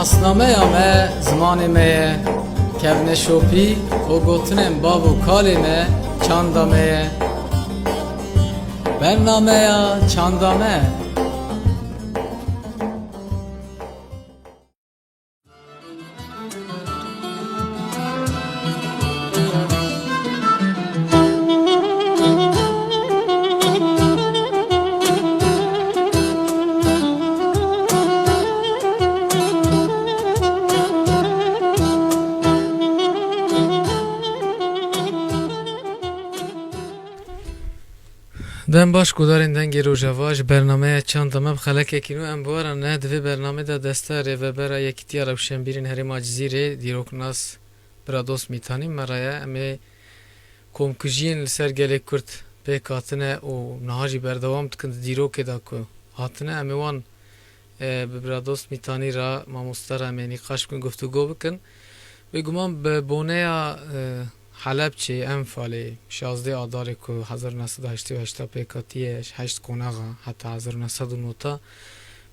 ناسنامه me زمان me kevne şopi o gotinem babu kale me çanda me bername ya çanda me. دم باش گذارین دنگ روزواج برنامه چند دمه خلک یکینو ام بوارن نه دوی برنامه دا دسته ریو برا یکیتی روشن بیرین هریم آجزیره دیروک ناس برا دوست میتانی مرایه امی کمکجین لسر گلی کرد پیک هاتنه و نهاجی بردوام تکند دیروک دا که هاتنه امی وان برا دوست میتانی را ما مستر امی نقاش کن گفتگو بکن بگمان ببونه حلب چه ام فالی 16 آذر که 1988 پیکاتیش 8 کناغا حتی 1909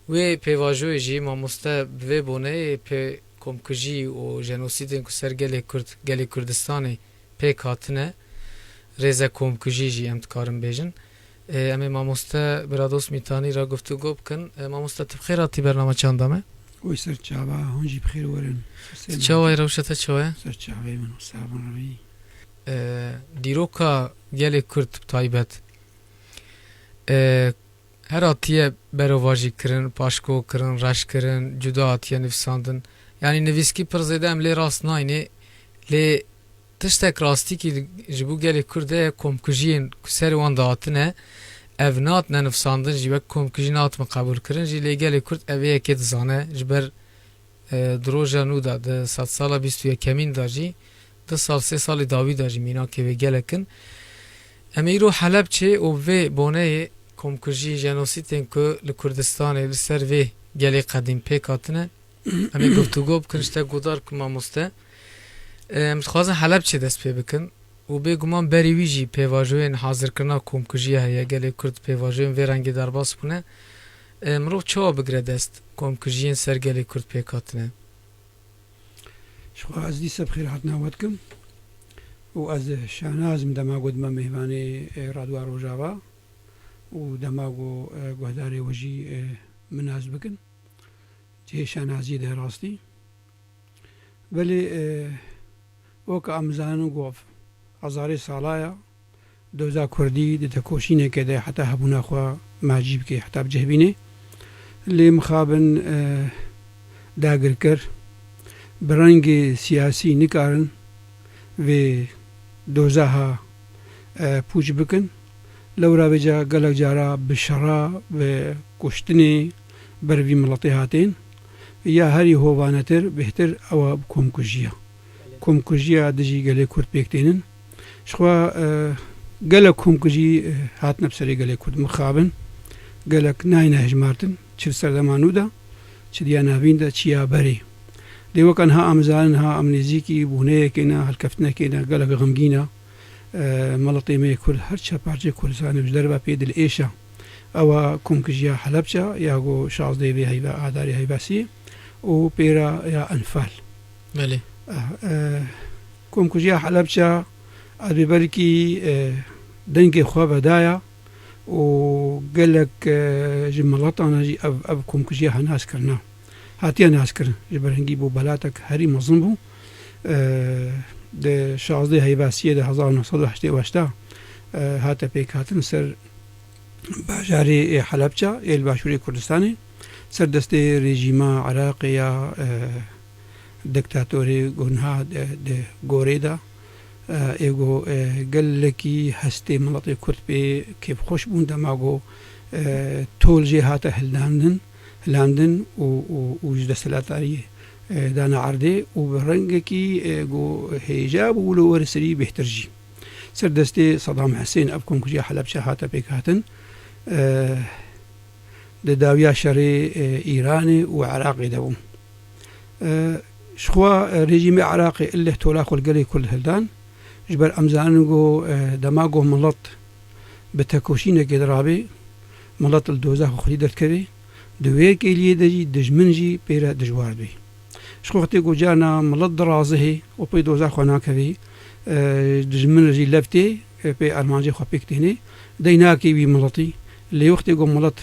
و پیواجوی جی ما مسته و بونه پی کمکجی و جنوسیدین که سر گلی کردستانی پیکاتنه ریزه کمکجی جی امتکارم بیجن امی ما مسته برادوس میتانی را گفتگو بکن ما مسته تبخیراتی برنامه چندامه وی سر چاوا هنجی بخیر ورن چاوای روشته چاوه؟ سر چاوی منو سابن روی دیروکا گلی کرد تایبت هر آتیه برواجی کرن پاشکو کرن رش کرن جدا آتیه نفساندن یعنی نویسکی پر زیده ام لی راست ناینه لی تشتک راستی که جبو گلی کرده کمکجین کسر وان داتنه اونات ننفساندن جبک کمکجینات مقبول کرن جی لی گلی کرد اوه یکی دزانه جبر دروژا نو دا ده 100 سالا 21 کمین دا جی 2 سال 3 سال داوی داجی مینا که و گلکن امیرو حلب چه او و بونه کمکجی جنوسیتن که لکردستان لسر و گلی قدیم پیکاتنه امی گفتگو بکنشته گودار که ما مسته متخوازن حلب چه دست پی بکن و بگمان بریوی جی پیواجوین حاضر کرنا کمکجی هیا گلی کرد پیواجوین و رنگی در باس بونه مرو چه بگره دست کمکجیین سر گلی کرد پیکاتنه شو از دیسه بخیر حتنا ودکم و از شانازم دماغو دم مهمانی رادوار روجاوا و دماغو گهداری وجی مناز بکن جه شانازی ده راستی ولی وک امزانو گوف هزار سالایا دوزا کردی ده کوشینه که ده حتی هبونا خوا ماجیب که حتی بجهبینه لی مخابن داگر کر برنگ سیاسی نکارن و دوزاها پوچ بکن لورا بجا گلک جارا بشرا و کشتنی بروی ملطی هاتین یا هری هوانتر بهتر او کمکجیا دجی گلی کرد بیکتینن شخوا گلک کمکجی هات نفسری گلی کرد مخابن گلک ناینه هجمارتن چل سردمانو دا چل دیاناوین دا چیا بری دیو کن ها امزان ها امنیزی کی بونه کینا هلکفتنا کینا گلگ غمگینا ملطی می کل هر چه پارچه کردستان بجدر با پیدل ایشا او کمکجیا حلبچا یا گو 16 وی هیوا آداری هیواسی و پیرا یا انفال بله کمکجیا حلبچا ادبی برکی دنگ خواب دایا و گلگ جملاتانا جی اب کمکجیا هناس کرنا هاتیان ناس کرن جبرهنگی بو بلاتک هری مظلم بو ده 16 هیواسیه ده 1988 هاتا پیک هاتن سر باجاری حلبچا ایل باشوری کردستانی سر دست رژیما عراقی یا دکتاتوری گنها ده گوری دا ایگو گلکی هستی ملطی کرد بی کیف خوش بون دماغو طول جی هاتا هلاندن و جد سلاتاری دانا عرده و برنگ کی گو هیجاب ولو ورسری بهترجی سر دستی صدام حسین اب کمکجی حلب شهاتا پیکاتن ده داویا شری ایرانی و عراقی دوم شخوا رژیم عراقي اللي تولاخو القلي كل هلدان جبر أمزانجو دماغو ملط بتكوشينة كدرابي ملط الدوزاخو خليدت كبي دويك إليه دجي دجمنجي بيرا دجوار بي شخوختي جانا ملد درازه وبي دوزا خوانا كذي دجمن رجي لفتي بي أرمانجي خوا بيكتيني ديناكي بي ملطي اللي وقتي قوم ملط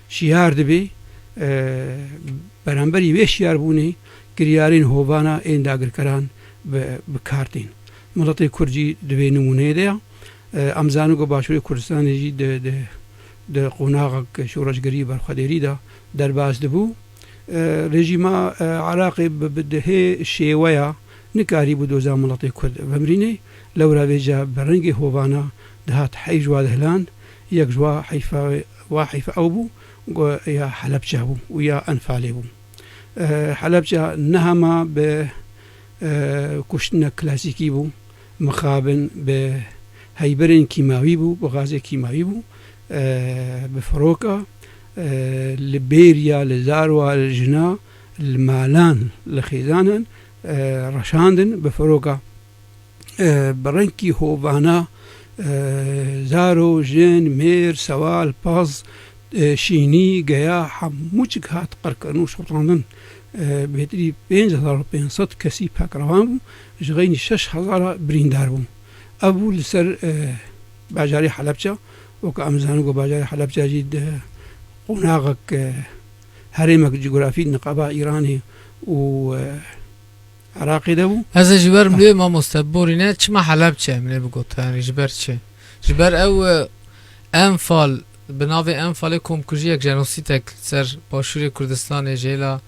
شيار دبي برانبري وی شیار بونی کریارین هووانا این داگر کران بکارتین ملتی کرجی دوی نمونه دیا امزانو کو باشوری کردستان جی د قوناغ شورشگری برخدری دا درباز دبو رژیما عراقی بده شیویا نکاری بود دوزا ملتی کرد ومرینه لورا ویجا برنگی هووانا دهات حیج و دهلان یک جوا حیفا واحيفة أوبو ويا حلبجة بو ويا أنفالي بو حلبجة نهما ب كشتنا كلاسيكي بو مخابن بهيبرين كيماوي بو بغازي كيماوي بو بفروكا لبيريا لزاروا لجنا المالان لخيزانا رشاندن بفروكا برنكي هوفانا زارو جن مير سوال باز شيني جيا حموچك هات قركنو شطاندن بهتري 5500 كسي باكروان جغيني 6000 بريندار بو ابو لسر باجاري حلبجة وكامزانو باجاري حلبجة جد قناغك هرمك جغرافي نقابة ايراني و عراقي دبو هذا جبر ملي ما مستبورينه چما حلبجة ملي بگوتن جبر چه جبر او انفال بناوی انفال کمکوژی یک جنوسیتک سر باشوری کردستان جیلا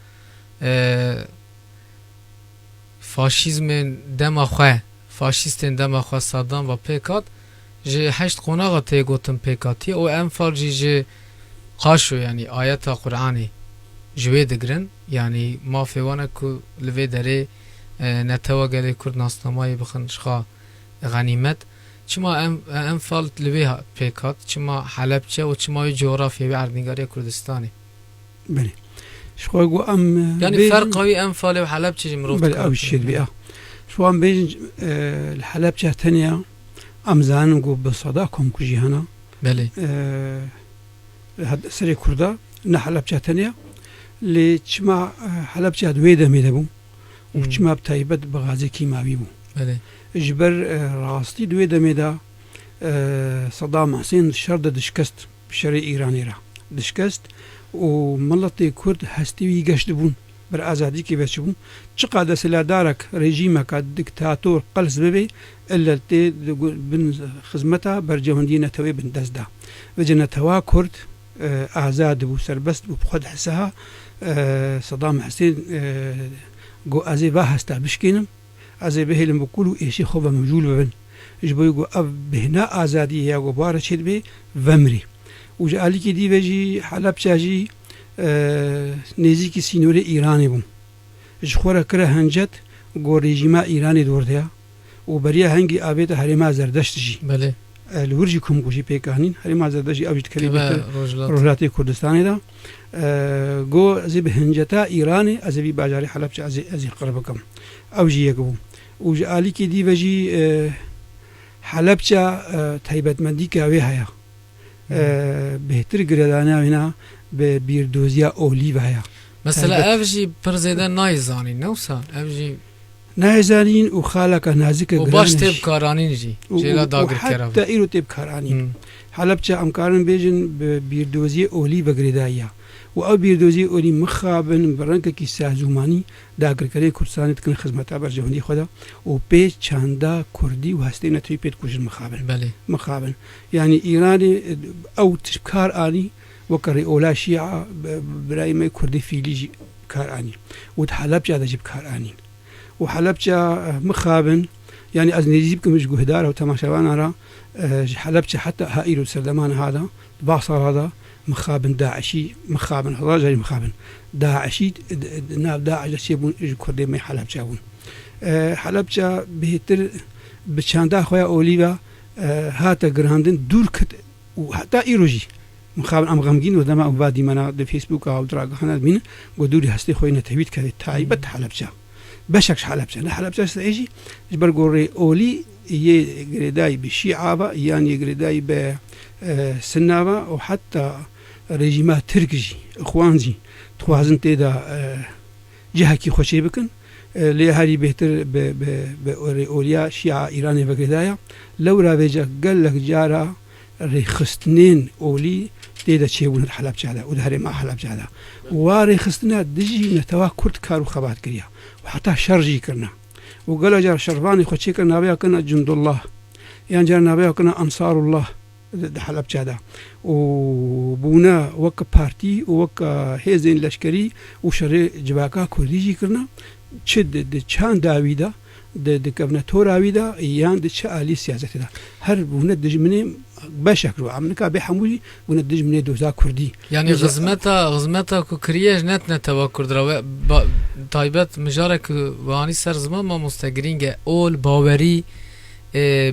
فاشیزم دماخواه فاشیستین دماخواه صدام و پیکات جه 8 قناغا تی گوتن پیکاتی او انفال جه قاشو یعنی آیت قرآنی جوی دگرن یعنی ما فیوانه که لوی داره نتوا گلی کرد ناسنامایی بخن شخوا غنیمت چما انفال لوی پیکات چما حلبچه و چما جغرافیه بی عردنگاری کردستانی بله شخوا گو ام يعني فرق قوي انفال و حلبچه جمروف بله او الشيء بيا شو ام بيج الحلبچه تانية ام زانن گو بصداكم كجي هنا بله هاد سري كردا نه حلبچه تانية اللي چما حلبچه دويدا ميدبو و چما بتايبت بغازي كيماوي بو بله جبر راستي دويدا ميدا صدام حسين شرد دشكست بشري ايراني را دشكست و ملتي كرد هستوي گشت بون بر ازادي كي بچ بون چقدر سلادارك رژيمك دكتاتور قلص ببي الا تي بن خدمتها بر جهندينه توي بن دزدا وجنا توا كرد ازاد بو سربست بو خد حسها صدام حسين جو ازي هستا بشكينم ازي بهلم بقولوا ايشي خوبه مجول ببن جبو جو بهنا ازادي يا غبار شد بي ومري وجالي كي دي وجي حلبچه جي نزيكي سينوري ايراني بوم جخوره كره هنجت جو ريجيما ايراني دورديا وبريا هنگي ابيت هريما زردشت جي بله الورجي كوم گوشي بيكانين هريما زردشت اوجت كلمه روجلات روجلاتي كردستاني دا جو زي بهنجتا ايراني ازي باجاري حلبچه ازي قربكم اوجي يكبو وجالي كي دي وجي حلبچه تايبتمندي كاوي هيا بهتر گردانه هنا به بیردوزیا اولیو هیا مثلا افجي برزيدان نايزاني نوسا افجي نایزانین و خالق نازک و باش تب کارانین جی جیلا داگر کرا حتی ایرو تب کارانین حلبچه امکارن بیجن به بیردوزی اولی بگردایا و او بیردوزی اولی مخابن برنکه کی سازومانی داگر کری کردستان تکن خدمتا بر جهانی خدا و پیش چاندا کردی و هستی نتوی پیت کجن مخابن بله مخابن يعني إيراني أو تشكار آني وكري أولا شيعة براي ما كردي فيلي كار آني وحلبجة هذا جيب كار آني وحلبجة مخابن يعني أزني جيبكم مش جهدار أو تماشوان أرى حلبجة حتى هائل سردمان هذا باصر هذا مخابن داعشي مخابن هذا جاي مخابن داعشي ناب داعش يبون كردي ما حلبجة حلبجة بهتر بچاندا خويا أوليفا هاتا گراندن دور کت و حتی ایروجی مخابن ام غمگین و دما وادی منا د فیسبوک او دراغ خنا بین گودوری هستی خوینه توییت کرد تایبت حلبچه بشکش حلبچه نه حلبچه استیجی جبر گوری اولی یه گریدای بشیعه یعنی گریدای به سناوا و حتی رژیمات ترکجی اخوانزی توازن تیدا جهه کی خوشی بکن لێ هەری بێتر بە ئۆریا شیعە ئیرانی بەگردایە لەو ڕاوێجە گەلێک جارە ڕێخستنێن ئۆلی تێدە چێبوون حەلەبجادا و هەرێما حەلەبجادا وا ڕێخستنە دژی نەتەوا کورد کار و خەبات کردیا و حتا شەڕژی کردنا و گەلە جار شەڕوانی خۆ چێکە ناوەیەکەنە جندوڵڵاه یان جار ناوەیەکەنە ئەنساڕوڵڵاه حەلەبجادا و بوونە وەکە پارتی و وەکە هێزên لەشکەری و شەڕێ جواکا کوردیژی کردنا چ چند داویدا دکەونە تۆراویدا یان چ ئالی سیازەتدا هەر بوونە دژمنێ بەشێک ڕوو ئەمریکا بێ هەمووی بوونە دژمنێ دۆزا کوردی yani xizmeta ku kiriye ji netneteva kurdirawe taybet mijarek wanî ser ziman mamoste girîng e ol bawerî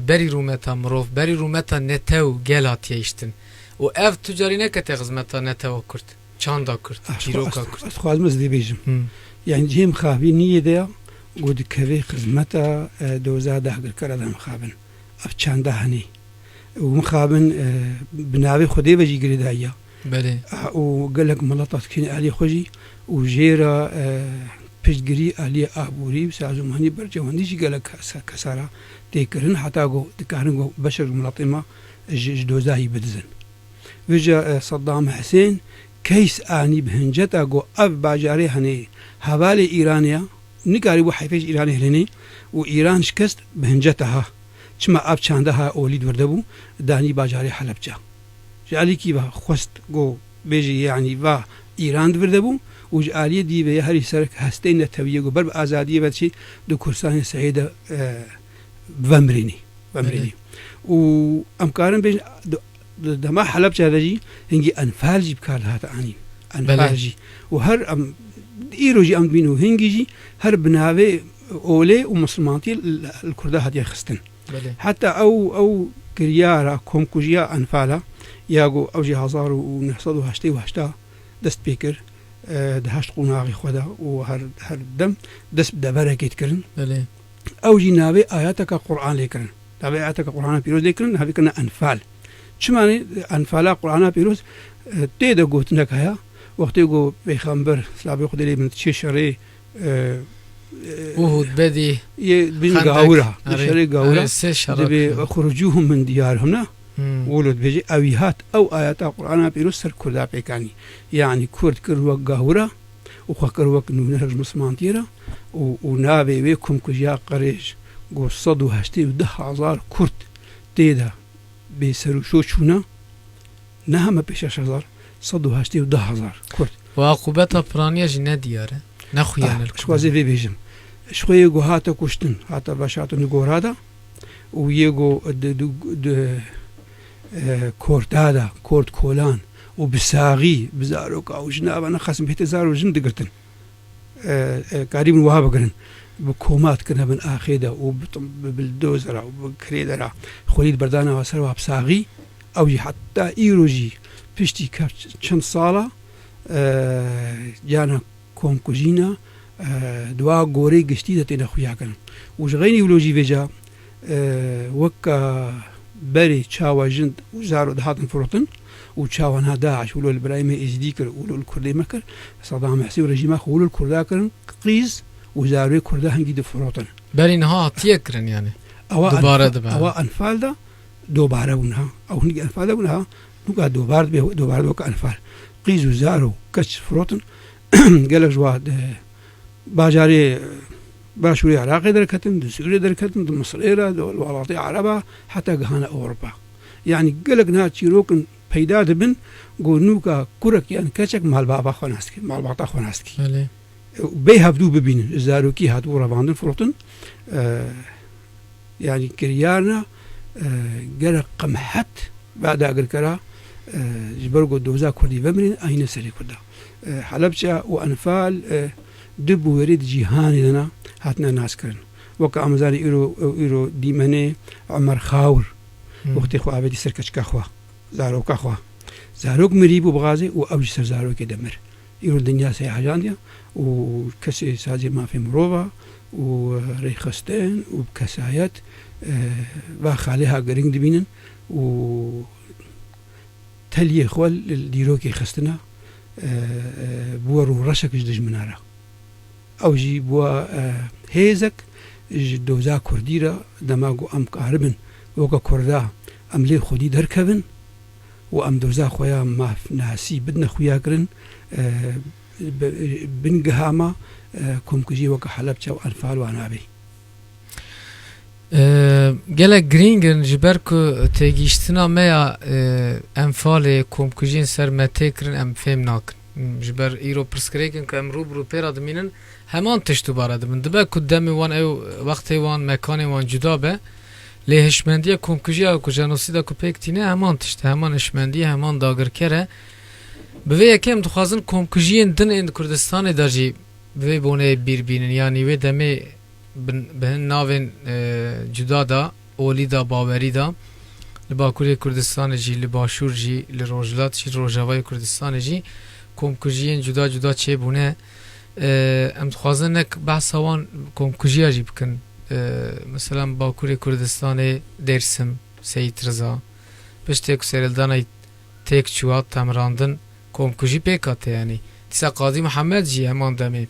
berî rûmeta mirov berî rûmeta netew gel hatiye îştin û ev tu carî nekete xizmeta neteva kurd çanda kurd çîroka kurd xwazim ez dêbêjim yani cêm xavî niyê de ya got dikeve xizmeta doza dahgirkara de mixabin ev çanda henê û mixabin bi navê Xwedê ve jî girêdayiya û gelek milata dikîne aliyê xwe jî û jêra piştgirî aliyê abûrî sazûmanî bercewendî jî gelek kesara têkirin heta got dikarin got beşer milatê me ji dozayî bidizin vêja Saddam Hüseyin keys anî bi hinceta got ev bajarê henê hevalê Îraniya nikarî bû heyfê ji Îranê hilênê û Îran şikest bi hinceta ha çima ev çandeha olî werdebû danî bajarê Helepça ji alîkî ve xwest got bêjî yanî va Îran divirdebû û ji aliyê dîvê herî serek hesteyên netewiyê got ber bi azadiyê ve çî di Kurdistanê sehê de vemirînî û em karin bêjin dema Helepça de jî hingî enfal jî bikar dihate anîn enfal jî û her em îro jî em dibîn û hingî jî her bi navê olê û musilmantiyê li Kurda hatiye xistin heta ew kiryara komkujiya enfala ya got ew jî 1988 dest pê kir di heşt qonaxê xwe de û her dem dest bi deverekê dikirin ew jî navê ayateka Qur'an lê kirin navê ayateka Qur'ana pîroz lê kirin havê kirine enfal çimanî enfala Qur'ana pîroz tê de gotinek heye wextê got pêxember silavê Xwedê lê bin çê şerê Uhud bedî bin gawira şerê gawira dibê xurucûhum min diyarihim ne ولد بيجي أويهات أو آيات القرآن بيروس سر كردا بيكاني يعني كرد كروك قاورا وخكروك نونر مسلمان تيرا ونابي ويكم كجيا قريش قو صدو هشتي وده هزار كرد تيدا بيسرو شو شونا نهم بيشاش هزار صدو هشتي وده هزار كرد وعقوبتها برانيا جنة ديارة نخويا شوازي في بيجم شوية قو هاتا كشتن هاتا باشاتو نقورادا ويجو کۆردادا کۆرد کۆلان و بساغی بزارۆکە ئەو ژنابانە خەسم پێتە زار و ژن دەگرتن کاری من وها بگرن بە کۆماتکردە بن ئاخێدا و بلدۆزەرا و کرێدەرا خۆلیت بەردانەوە سەرەوە بساغی ئەوی حتا ئیرۆژی پشتی کەر چەند ساڵە گیانە کۆمکوژینە دوا گۆرەی گشتی دەتێنە خویاکەن و ژغەینی ولۆژی vêja وەکە berê çawa jin û zaro dihatin firotin û çawana Daeş û li Birayê êzîdî kir û li Kurdê me kir Saddam Hüseyin rejîma xwe li Kurda kirin qîz û zarokê Kurda hingî difirotin berî niha hatiye kirin yani dubare dibe ewa enfal da dobare bûn ha ew hingî enfal de bûn ha nûka dobar dibe dobare weka enfal qîz û zaro keç firotin gelek ji wa bajarê باشوری عراقی درکتن د سوریه درکتن د مصر ایرا د وڵاتی عربا حتی گهانه اوروپا یعنی گلک نه چیروکن پیدا دبن گونوکا کورک یعنی کچک مال بابا خوناسکی مال باتا خوناسکی بی هفدو ببینن زاروکی هاتو رواندن فروتن یعنی کریارنا گلک قمحت بعد اگر کرا جبرگو دوزا کردی بمرین این سری کرده حلبچه و انفال دب ورید جیهانی لنا هاتنا ناس کرن وەکە ئامەزاری ئیرۆ دیمەنێ عمەر خاور وەختی خوا ئاوێتی سەر کەچکە خوا زارۆکە خوا زارۆک مری بوو بغازێ و ئەوژی سەر زارۆکێ دەمر ئیرۆ دنیا سەیحەجاندیە و کەسێ سازی مافێ مرۆڤە و ڕێخستێن و کەسایەت وا خاڵێها گەرنگ دبینن و تەلیە خۆ دیرۆکی خستنە بووە ڕوو ڕەشەکەش دژمنارە ئەو ژی بووە هێزێک دۆزا کوردیرە دەماگ و ئەم کاربن وەکە کووردا ئەم لێ خودی دەرکەبن و ئەم دۆزا خۆیان مافناسی بدنە خویاگرن بنگەهامە کۆمکوژی وەکە حەلەبجە و ئەنفال وانابێ gelek girîngin ji ber ku têgîştina me ya enfalê komkujiyên ser me tê kirin em fêm nakin ji ber îro pirsgirêkin ku em rûbirû pêra dimînin heman tişt dubare dibin dibe ku demê wan ew wextê wan mekanê wan cuda be lê hişmendiya komkujiya ku jenosîda ku pêk tîne heman tişt heman hişmendiye heman dagirker e bi vê yekê em dixwazin komkujiyên din ên Kurdistanê da jî bi vê boneyê bîr bînin yanî wê demê bi hin navên cuda da olî da bawerî da li Bakurê Kurdistanê jî li Başûr jî li Rojhilat jî Rojavayê Kurdistanê jî komkujiyên cuda cuda çêbûne em dixwazin nek behsa wan komkujiya jî bikin mesela Bakurê Kurdistanê Dêrsim Seyîd Riza piştê ku serhildana têk çûwa temrandin komkujî pêk hate yanî dîsa Qazî Mihemed jî heman demê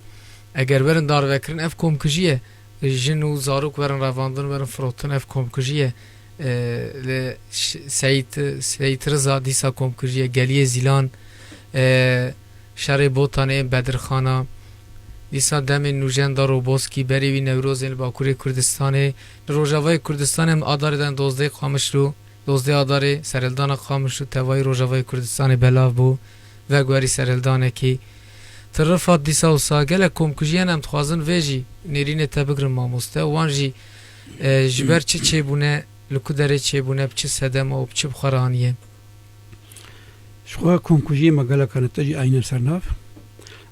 eger werin darvekirin ev komkujî ye jin û zarok werin revandin werin firotin ev komkujî ye li Seyîd Riza dîsa komkujî ye Geliyê Zîlan şerê botanê ên Bedirxana dîsa demên Nûjenda Roboskî berê wî Newrozê li Bakurê Kurdistanê li Rojavayê Kurdistanê em adarê den dozdê Qamişlû dozdê adarê serhildana Qamişlû tevayî Rojavayê Kurdistanê belav bû ve gwerî serhildanekî Ti Rifat dîsa wisa gelek komkujiyan em dixwazin vê jî nêrînê te bigirin mamoste wan jî ji ber çi çêbûne li ku derê çêbûne bi çi sedema û bi çi bixweraniyê شخوا کۆمکوژیە مەگەلەکانە تەجی ئاینە سەرناف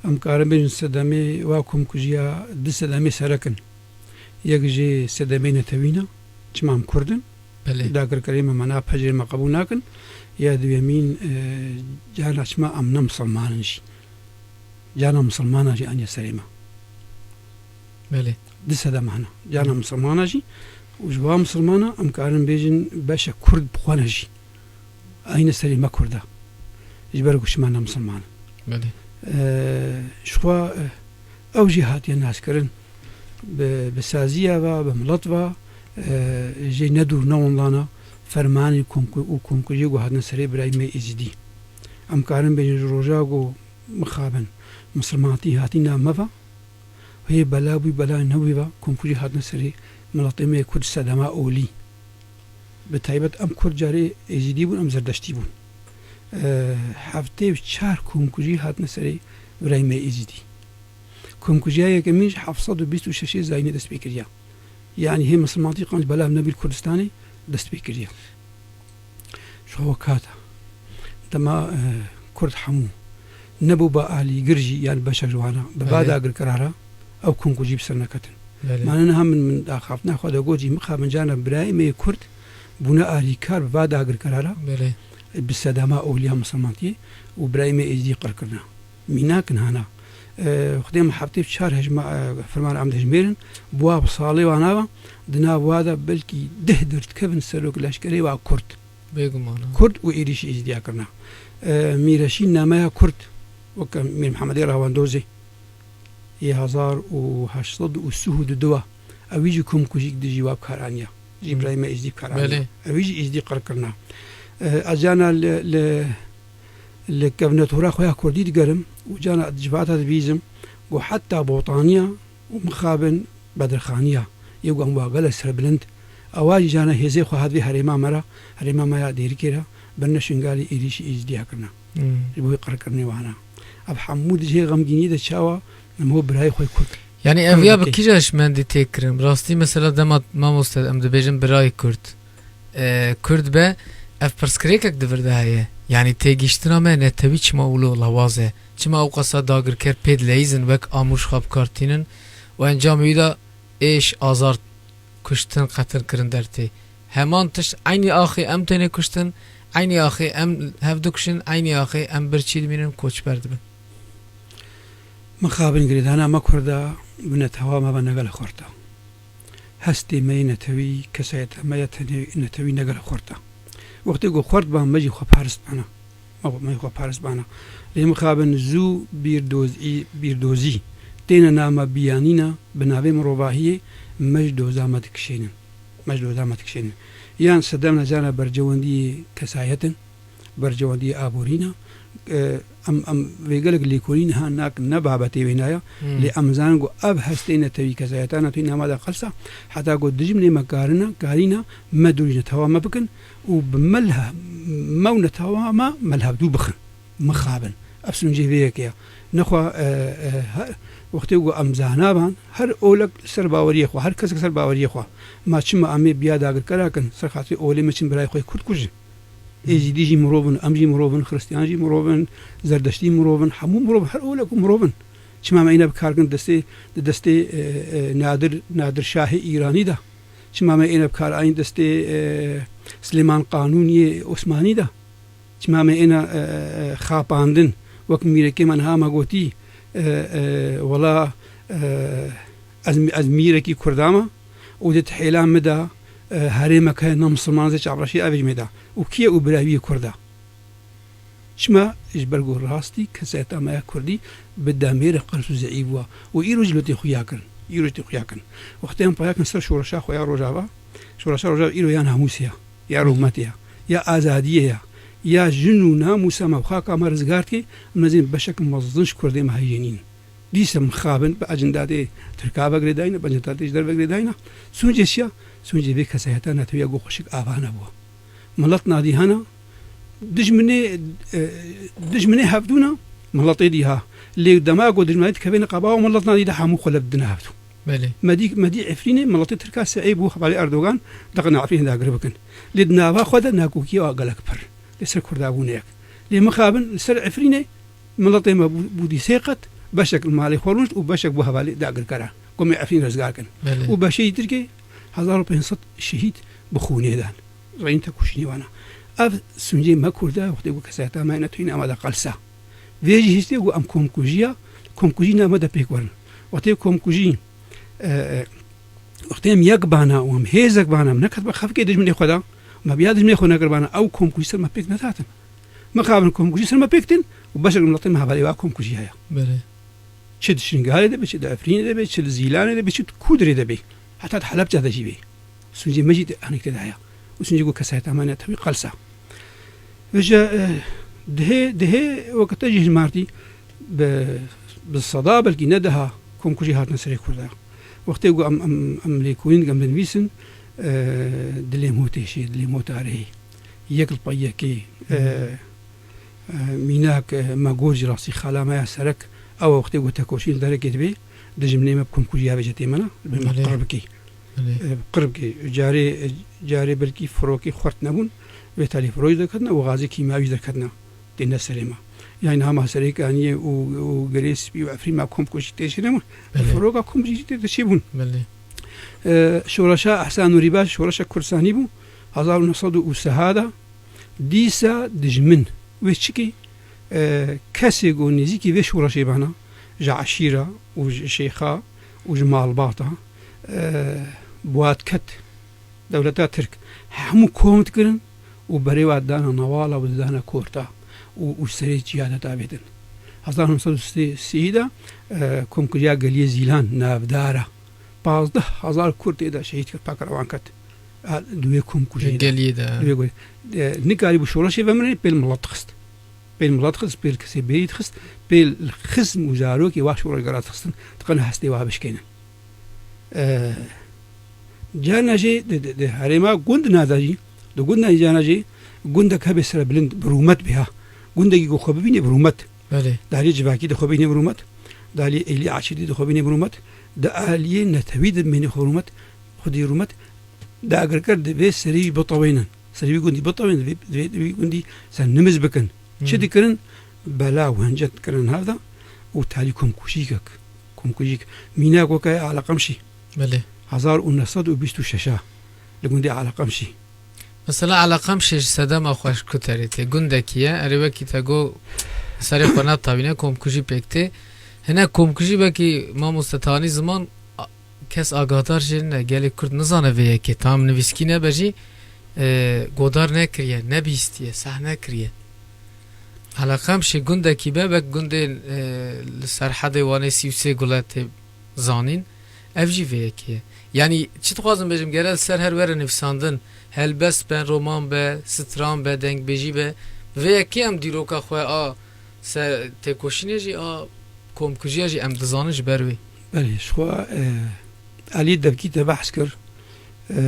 ئەم کارە بێژن سەدەمێ وا کۆمکوژیە دو سەدەمێ سەرەکن یەک ژێ سەدەمێ نەتەوینە چمام کوردن داگرکەرێ مەمەنا پەجێ مەقبوو ناکن یا دوێمین جانا چما ئەمنە مسلماننشی جانا مسلمانەژی ئەنیە سەرێمە دو سەدەمانە جانا مسلمانەژی وژوا مسلمانە ئەم کارن بێژن بەشە کورد بخوانەژی ئاینە سەرێمە کووردە ji ber goşmana Müslüman. Şuwa ew jî hatiye naskirin bi saziya ve bi milet ve jê nedur newonlana fermanê û komkujiyê got hatine serê birayê me êzîdî. Em karin bêjin ji roja got mixabin Müslümanatî hatîna me ve hê bela bûî belayê newê ve komkujî hatine serê miletê me Kurd sedema olî. Bi taybet em Kurd carê êzîdî bûn em zerdeştî bûn. هەفتێ چار کۆمکوژی هاتنە سەرێ برای me êzîdî کۆمکوژیایەکە منیش 726 زاینێ دەست پێ کردیا یعنی هێ مسلمانتی قەنج بەلام نەبیل کوردستانی دەست پێ کردیا شەوە کاتە دەما کورد هەموو نەبوو بە ئالی گرژی یان بەشە جوانە بەبادا گرکەرارە ئەو کۆمکوژی بسەر نەکەتن مانە هەم من داخاف ناخوا دەگۆجی مخابنجانە برای me کورد بوونە ئالیکار بەبادا گرکەرارە بالسدامة أولياء مسلمانتي وبرايم إزدي قركرنا ميناكن هنا خديم حبتي بشهر هجمة فرمان عمد هجميرن بواب صالي وانا دنا وادا بلكي دهدرت كبن سلوك الأشكري وكرد كرد وإيريش إزدي أكرنا ميرشين نامها كرد وكان مير محمد راواندوزي يهزار وهشصد وسهود دوا أويجكم كوجيك دي جواب كارانيا إبراهيم إزدي كارانيا أويجي إزدي قركرنا أجانا لكابنتورا خويا كردي دقرم وجانا جفاتا دبيزم وحتى بوطانيا ومخابن بدرخانيا يبقى مواقلة سربلند أواجي جانا هزي خو هذي هريما مرا هريما ما دير كيرا بنا شنغالي إيريش إزديها كرنا يبقى يقرر كرني وانا أب حمود جي غمجيني دا شاوا نمو براي خوي كرد يعني أفيا بكيجاش من دي تكرم راستي مثلا دما ما مستد أم دبيجن براي كرد كرد به اف پرسکریکک دورده هایه یعنی تیگیشتنا من نتوی چما اولو لوازه چما او قصا داگر کر پید لیزن وک آموش خواب کارتینن و انجام ویدا ایش آزار کشتن قتل کرن درتی همان تشت عینی آخی ام تینه کشتن عینی آخی ام هفدو کشن عینی آخی ام برچید مینن کوچ بردبن مخابن گریدانا ما کرده بنتهوا ما بنگل خورتا هستی می نتوی کسایت ما نتوی نگل خورتا وقتی گو خورد با مجی خو پارست بانا ما خو پارست بانا لیم خابن زو بیردوزی تێنە نامە بیانینە بناوێ مرۆڤاهیە مەژ دۆزامە دکشێنن یان سەدەم نەجانە بەرجەوەندی کەسایەتن بەرجەوەندی ئابوورینە ئەم وێگەلێک لێکۆرین هان ناکن نە بابەتێ وێنایە لێ ئەمزان گۆ ئەب هەستێنە تەوی کەسایەتانە توی نامادا قەلسا حتا گۆ دژم لێ کارینە مە دووریژە تەوامە بکن و بمەلها مەونە تەوامە مەلهەبدوو بخن مخابن ئەفسونجێ وەیەکەیە نەخوا وەختێ گۆ ئەمزانابان هەر ئۆلەک سەر باوەریەخوا هەر کەسێک سەر باوەریەخوا ماچمە ئەمێ بیا داگرکەراکن سەر خاتری ئۆلێ مەچین برای خۆی کورد کوژن ئێزی دیژی مرۆڤن ئەمژی مرۆڤن خستیانژی مرۆڤن زەردەشتی مرۆڤن هەموو مرۆڤ هەر ئۆلەک و مرۆڤن چمامە ئینە بکارکن دەستێ نادر شاهی ئیرانیدا چمامە ئینە بکار ئاین دەستێ سلێمان قانونی عوسمانیدا چمامە ئینە خاپاندن وەک میرەکەمان هامەگوتی وەڵا ئەز میرەکی کوردامە و دێت حێلان مدا هەرێمەکە نەمسڵمانزە چاڕەشی ئاوێژمێدا و کیە و براویە کووردا چما ئش بەرگۆ ڕاستی کەسایەتامەیە کوردی بەدامێرە قەرز و زەعی بووە و ئیرۆژ لۆتی خویاکردن وەختیان پایاکن سەر شۆڕەشا خۆیان ڕۆژاوە شۆڕەشا ڕۆژاو ئیرۆ یان هەمووسیە یا ڕوومەتەیە یا ئازادیەیە یا ژن و نام و سەمە و خاکامە ڕزگارتی مەزین بەشێک مەزنش کوردێمە هەیێنین دیسە مخابن بە ئەجندادێ ترکا بەگرێداینە بەجندادێش دەربەگرێداینە سونجێشیە سونجێ بێ کەسایەتە ناتویە گۆ خۆشک ئاوانە بووە مڵەت نادی هەنە دژمنێ هەفتوونە مڵەتێ دیها لێ دەما گۆ دژمنێت کە بێنە قەباوە مڵەت نادیدا هەموو خۆلە بدنە هەفتوو مەدی عفرینێ مڵەتی ترکا سەعی بوو خەباڵی ئەردۆگان دەقە ناعفرین داگر بکەن لێ ناوا خۆدا ناکۆکیەوە گەلک پڕ لەسەر کوردابوونەیەک لێ مخابن لەسەر عفرینێ مڵەتێ مە بودی سێقەت بەشێک ماڵی خۆڕنج و بەشێک بۆ هەواڵی داگرکەرە گۆمی عفرین ڕزگارکەن و بەشەی ترکێ 1500 شهید بخونێدان ڕین تەکوشنیوانە ئەف سونجێ مە کووردا وەختێ بوو کەسایەتامای نەتوین ئەمەدا قەلسا وێژی هیچ تێ بوو ئەم کۆمکوژی نامەدە پێکوەرن وەختێ کۆمکوژی وەختێم یەک بانە و ئەم هێزێک بانم نەکەت بە خەفکێ دژمنێ خۆدا مە بیا دژمنێ خۆ نەگەربانە ئەو کۆمکوژی سەرمە پێک نەداتن مەخابن کۆمکوژی سەرمە پێکتن و بەشێک مڵەتی هەواڵی وا کۆمکوژی هەیە چ شنگالێ دەبێت چ ئەفرینێ دەبێت چ زیلانێ دەبێت چ کودرێ دەبێت حتا حەلەب جادەژی بێ سونجێ مەجی هەنێکتەدایە و سونجێ گۆ کەسایەتامانێتەوەی قەلسا وێژە دهێ وەکەتە ژمارتی بسەدا بەلکی نەدەها کۆمکوژی هاتنە سەری کووردا وەختێ گۆ ئەم لێکۆین گەم دەنویسن دلێم هۆتێشێ دلێم هۆتارەی یەک پەیەکێ میناک مەگۆژی ڕاستی خالامایە سەرک ئەوە وەختێ گۆ تەکۆشین دەرەکێت بێ دژمنێمە کۆمکوژی یاوێژێتێ منە قڕ بکەی قڕبکەی جارێ بەلکی فڕۆکی خوارد نەبوون وێتالی فڕۆی دەکەنە و غازی کیماوی دەکەنە تێنە سەرێمە یان هەما سەرێکانیە و گەرێسپی و ئەفریما کۆمکۆشی تێشێنەمە فڕۆکە کۆمکوژی تێ دەچێ بوون شۆڕەشا ئەحسان نووری باش شۆڕەشە کورسانی بوو 1970 دیسا دژمن وێ چکی کەسێک و نزیکی وێ شۆڕەشێ بانە ژە عەشیرە و شەیخا و ژ ماڵباتە بواتکەت دەولەتا ترک هەموو کۆمتکردن و بەرێوا دانە نەواڵە و دانە کۆرتا و سەرێ جیادەتا بێتن 1930دا کۆمکوژیا گەلیە زیلان ناودارە 15,000 کورد تێدا شەهید کرد پاکەڕەوان کرد دوێ کۆمکوژی نکاری بوو شۆڕەشێ بەمرێ پێل مڵەت خست پێل کەسێ بێیت خست پێل خزم و زارۆکی وا شۆڕەگەرات خستن تقەنە هەستێ وا بشکێنن جاناژێ هەرێما گوند ناداژی دو گوند نایی جاناژێ گوندەک هەبێ سرە بلند برومەت بێها گوندێکی گۆخۆ ببینێ برومەت دالی جڤاکی دەخۆ بینێ برومەت دالی ئەیلی عاشیری دەخۆ بینێ برومەت دا ئالیێ نەتەوی دەبمێنێ خۆرومەت خودی رومەت داگرکەر دەبێ سەری بەتەوێنن سەروی گوندی بەتەوێن دەبێ گوندی سەر نمز بکەن چ دەکردن بەلا و هەنجەت کردن هەدا و تالی کۆمکوژیک میناک وەکای عەڵەقەمشی 1926 لە گوندی عەڵەقەمشی مثلا عەڵەقەمشیش سەدەما خۆش کوتەرێتێ گوندێکیە ئەرێوەکی تەگۆ سەرێ خۆ ناتاوینە کۆمکوژی پێکتێ هەنە کۆمکوژی بەکی مامۆستەتانی زمان کەس ئاگادار ژێنە گەلێک کورد نزانە vêyekê tam nivîskî nebejî گۆدار نەکریە نەبیستیە سەح نەکریە على خمشي گونده کی بابک گونده لسرحد وانه 33 گلت زانین اف جی وی کی یعنی چی تخوازم بجم گرل سر هر ور نفساندن هلبس بن رومان به ستران به دنگ بجی به وی کی ام دیروکا خو سر تکوشینه جی کوم کجی جی ام دزانج بروی بله شخوا علی دبکی ته بحث کر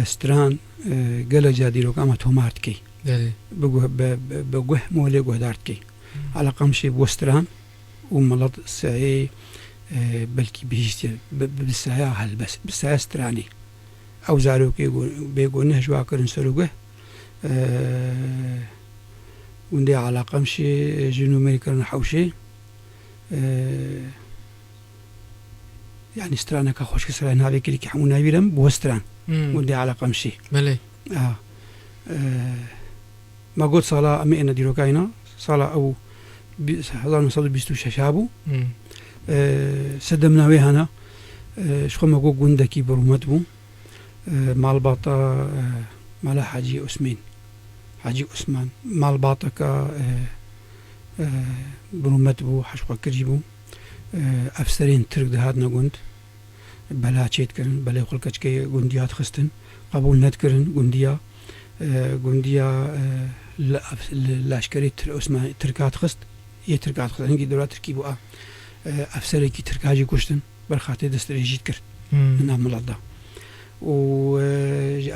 ستران گله جادیروک اما تومارت کی بله بگوه موله گهدارت کی على قمشي بوستران وملط ساعي بلكي بيجتي بالساعة هل بس بالساعة ستراني أو زاروكي بيقول نهج واكر نسروقه وندي على قمشي جنو أمريكا نحوشي يعني سترانك خوش كسران هذا كلي كحمونا يبيرم بوستران وندي على قمشي بله ما قلت صلاة أمي أنا ديروكاينا صلاة أو 1926 شابو سدمنا ويهنا شخو ما قو قندكي برومت بو مع الباطا مع حاجي عثمان مع الباطا كا برومت بو حشقا كرجي أفسرين ترك دهاتنا قند بلا چيت کرن بلا يقول كي قنديات خستن قبول نت کرن قنديا لاشكري عثمان تركات خست تركات خست هنگی دولت ترکی بو افسری کی ترکاجی کشتن برخاطر دستریجیت کرد نام ملدا و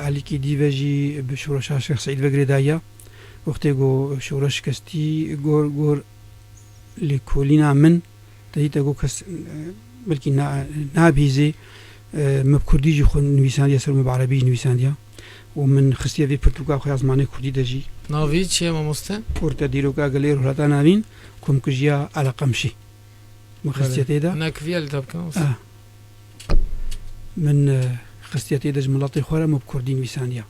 علی کی دیوجی به شورش شیخ سعید وگردایا وقتی گو شورش کستی گور لکولینا من تهیتا گو کس بلکی نابیزی مبکردی خون نویساندیا سر مبعربی نویساندیا ومن خستيا في برتقال خياز ماني كردي دجي ناوي چه ماموسته پورتا دیروکا گلیر هلاتا ناوین کم کجیا على قمشي من خستيا دا انا كفيا اللي تبكن من خستيا دج ملاطي خورا مو بكردي نويسانيا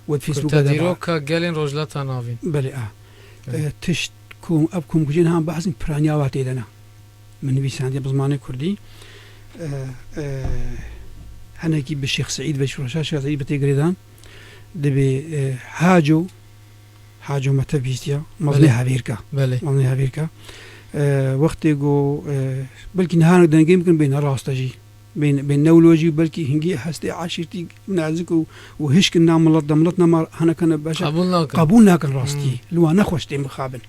ود فيسبوك دا دیروکا گلين روجلاتا ناوين بله تشت كوم ابكم كجين هم بحثن برانيا واتيدنا من نويسانيا بزماني كردي انا كي بالشيخ سعيد بشرشا شيخ سعيد بتيغريدان دبي حاجو متبيستيا مظني هافيركا بله مظني هافيركا وقتی گو بلکه نهار دنگی ممکن بین راستجی بین نولوجی بلکه هنگی هستی عاشرتی نازک و هیچ کن نام ملت نمار هنر کنه باشه قبول نکن راستی لو نخوشتی مخابن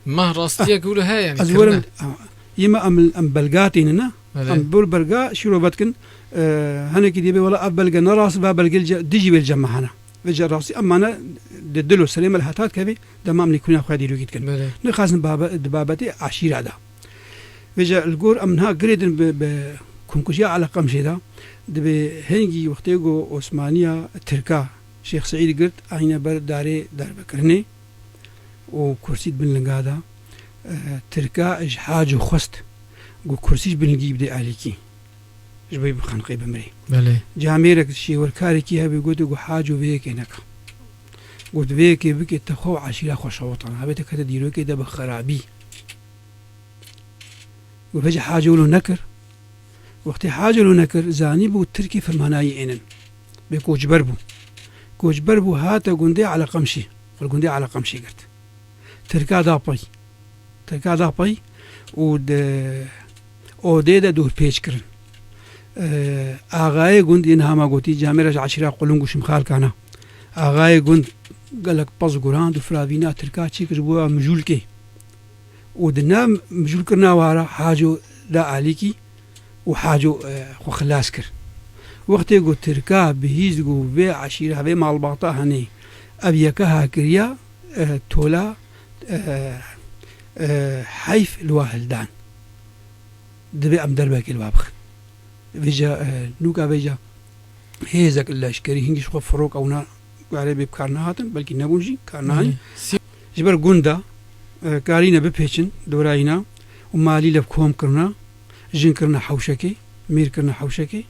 ما راستیه قوله ها يعني ازورن يما ام بلغاتي هنا ام بول برغا شروع بتكن هنا كي ديبي ولا ابلغ نراس بابلغ ديجي بالجمع هنا وجه راسي اما انا ددلو سليم الهاتات كبي دمام نكون اخو ديرو كيتكن نخازن بابتي عشيره دا وجه الجور امنها جريدن بكونكوشيا على قمشي دا دبي هنجي وقتيغو عثمانيه تركا شيخ سعيد قلت اين بر دار بكرني وكرسي بن تركا اج حاج وخست قو كرسيش بنجيب دي عليكي جبي بخنقي بمري بله جاميرك شي والكاري كي هبي قو حاج وبيك هناك قلت بيك بك تخو عشيره خوش وطن هبيت كده ديرو كده بخرابي وفجأة حاجه له نكر وقت حاجه له نكر زاني بو تركي فرماناي انن بكوج بربو هاتا قندي على قمشي والقندي على قمشي قلت تركا داپای ود اوديدا دور پیچ کرن آغای گوند این هما گوتی جامعه عشیره قلون گوشم خال کانا آغای گوند قالك باز قران دو فراوینا ترکا چی کربوا مجول کی ودنا مجول کرنا وارا حاجو دا علیکی و حاجو خو خلاص کر وقتی گو ترکا بهیز گو و عشیره و مالباطا هنی ابیکا هاکریا تولا حيف الواهلدان دبي ام دربك الوابخ فيجا نوكا فيجا هيزك الاشكري هنجي شخو فروق اونا قال بكارنا هاتن بلكي نبونجي كارنا جبر غوندا كارينا ببيچن دوراينا ومالي لبكوم كرنا جن كرنا حوشكي مير كرنا حوشكي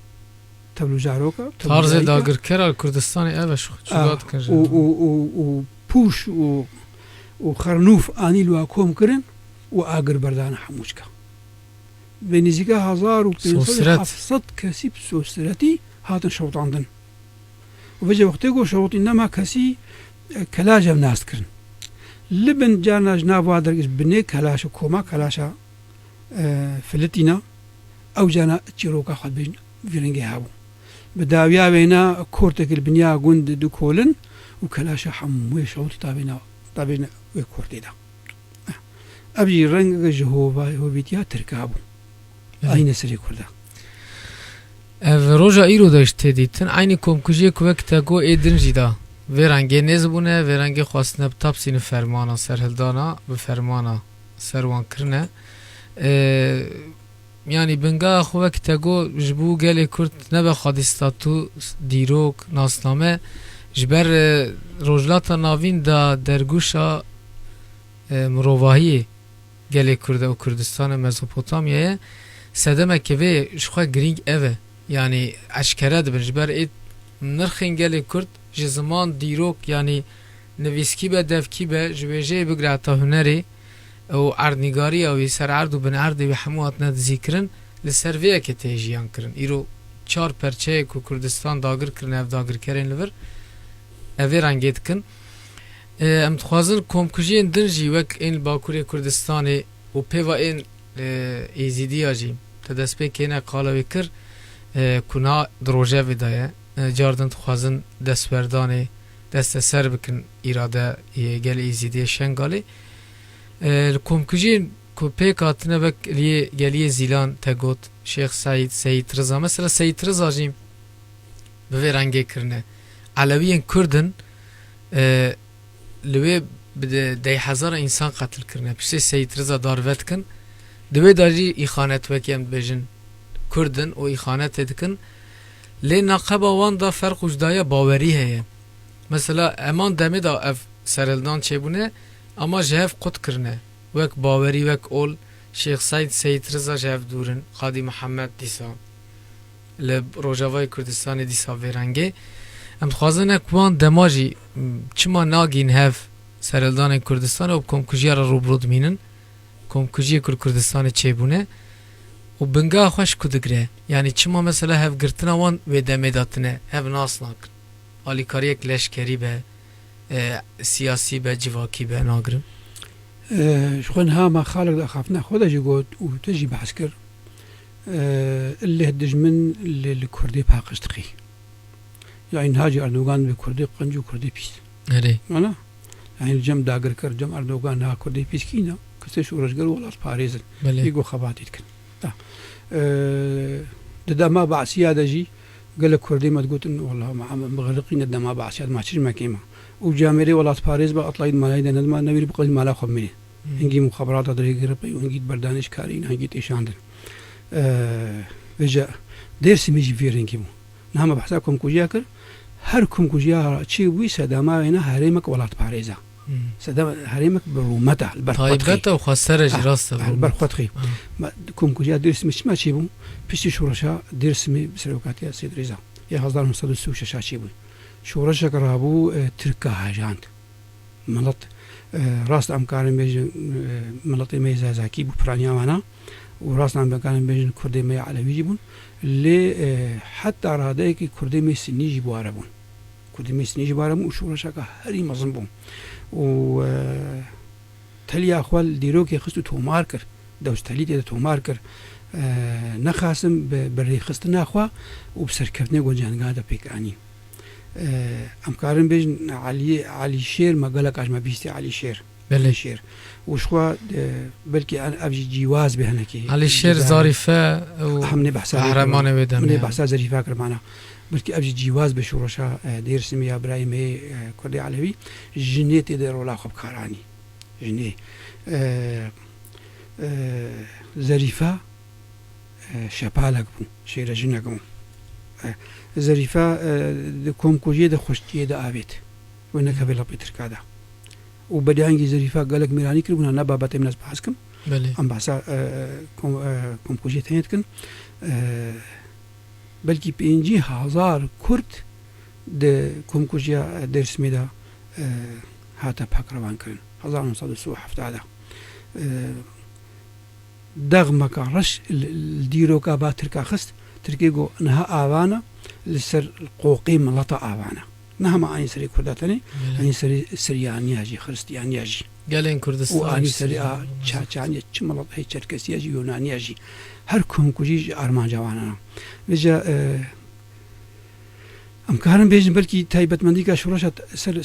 تبلو جاروكا طارز داغر كرا كردستاني ابش شغات كان و بوش وخرنوف آنی لوا کوم کرن و آگر بردان حموشکا بنزیکا 1500 کسی بسوسرتی هاتن شوطاندن و وجه وقتی گو شوطی نما کسی کلاجه ناست کرن لبن جانا جناب درجش بني كلاشا كوما كلاشا فلتينا أو جانا تشيروكا خد بين فيرنجي هاو بداويا بينا كورتك البنيا جند دكولن وكلاشا حموي شوط طابينا وكورتي دا أبجي رنج جهوبا هو بيتيا تركابو أين سري كوردا روجا ایرو داشته دیتن aynı komkujiye kuvvekte go edin jida verenge nezbune verenge khwastne tapsine fermana serhildana bi fermana serwan kirne yani benga kuvvekte go jbu gele kurt nebe khadistatu dirok nasname jber rojlata navin da derguşa mrovahiye gele kurda u Kurdistan Mezopotamya'ya sedemek ve şuha gring eve yani aşkere dibin jber et nırxin gele Kurd ji zaman dîrok yani nivîskî be devkî be ji wêjeyê bigire heta hunerê û erdnîgariya wî ser erd û bin erdê wî hemû hatine dizîkirin li ser vê yekê tê jiyan kirin. Îro çar perçeyek ku Kurdistan dagir kirin ev dagirkerên li vir ev ê rengê dikin. Em dixwazin komkujiyên din jî wek ên li Bakurê Kurdistanê û pêva ên êzîdiya jî te destpêkê qala wê kir ku na di rojevê de ye cardin dixwazin destberdanê deste ser bikin îrade gel êzîdiyê Şengalê li komkujiyên ku pêk hatine wek geliyê Zîlan te got Şeyx Seyid Rıza mesela Seyid Rıza jî bi vê rengê kirine Alewiyên Kurdin li wê bi dey hezara însan qetil kirine piştî Seyid Rıza darvet dikin di wê de jî îxanet wekî em dibêjin Kurdin û îxanetê dikin lê naqeba wan da ferq û cudaya bawerî heye mesela eman demê da ev serhildan çêbûne ama ji hev qut kirine wek bawerî wek ol Şeyx Seyid Rıza ji hev dûrin Qadî Mihemed dîsa li Rojavayê Kurdistanê dîsa vê rengê em dixwazin wan dema jî çima nagîn hev serhildanên Kurdistanê û komkujiyara rûbirû dimînin komkujiyê Kurdistanê çêbûne û binga xweş ku digire yani çima mesela hev girtina wan wê demê datine hev nas nakin alîkariyek leşkerî be siyasî be civakî be nagirin شخون هاما خالق دا خافنا خدا جي قوت وتجي بحث كر اللي هدج من الكردي باقشتقي يعني هاجي أردوغان بكردي قنجو كردي بيس هري أنا يعني الجم داقر كر جم أردوغان ها كردي بيس كينا كسيش ورجقر ولا باريزن يقو خباتي تكن دا ما بعسيا دا جي قال كردي ما تقول والله مغرقين دا ما بعسيا ما تشج ما كيما وجامري ولا باريس بقى اطلعين مالايدا ندما نبي بقول مالا خمني هنجي مخابرات دري غربي وهنجي بردانش كارين هنجي تيشاندن وجا درس ميجي فيرينكيمو نعم بحسابكم كوجاكر هركم كوجا تشي وي سداما هنا هريمك ولا باريزا سدام هريمك برومتا البرخطي وخسر جراسته البرخطي كم كوجا درس مش ما تشيبو بيشي شورشا درس مي بسروكاتيا سيد ريزا يا هزار مصدر سوشا شاشيبو شورشا كرابو تركا هاجانت ملط راست امكان بيجن ملطي ميزا زاكي بو برانيا وانا وراست امكان بيجن كردي مي على ويجيبون اللي حتى راديك كردي مي سني جيبو عربون كردي مي سني جيبو عربون وشورشا هري مزنبون و تلي اخوال ديروكي خستو توماركر دوستاليتي توماركر نخاسم بري خستنا اخوا وبسركفنا جوجانغا دا بيكاني امكارن بيجن علي شير ما قالك اش ما بيستي علي شير بله شير وشخوا بلكي انا ابجي جواز بهنكي علي شير ظريفه وحمني بحساب قهرمان ودم من بحساب ظريفه كر معنا بلكي ابجي جواز بشورشا دير سمي ابراهيم كردي علوي جنيتي ديرو لا خب كاراني جني ظريفه شپالک بو شیر جنگم ظریفه کم کوجی د خوشتی د آبیت و نه کبلا پیتر کادا و بدانگی ظریفه گلک میرانی کرد و نه بابت امناس بحث کم بله ام بحثا کم کوجی تنیت کن بلکی 50,000 کرد د کم کوجی درس میدا هاتا پاک روان کرن 1970 دغمك رش الديروكا با تركا خست تركيغو نها آوانا لسر القوقي ملطا آوانا نها ما أني سري كرداتني أني سري سريان ياجي خرستيان ياجي gelin و Kurdistan آنی سری چاچانی چه ملت هی چرکسیه جی یونانیه جی هر کمکوجی آرمان جوانانا وجا ام کارم بیشتر بلکی تایبەتمەندی که شورش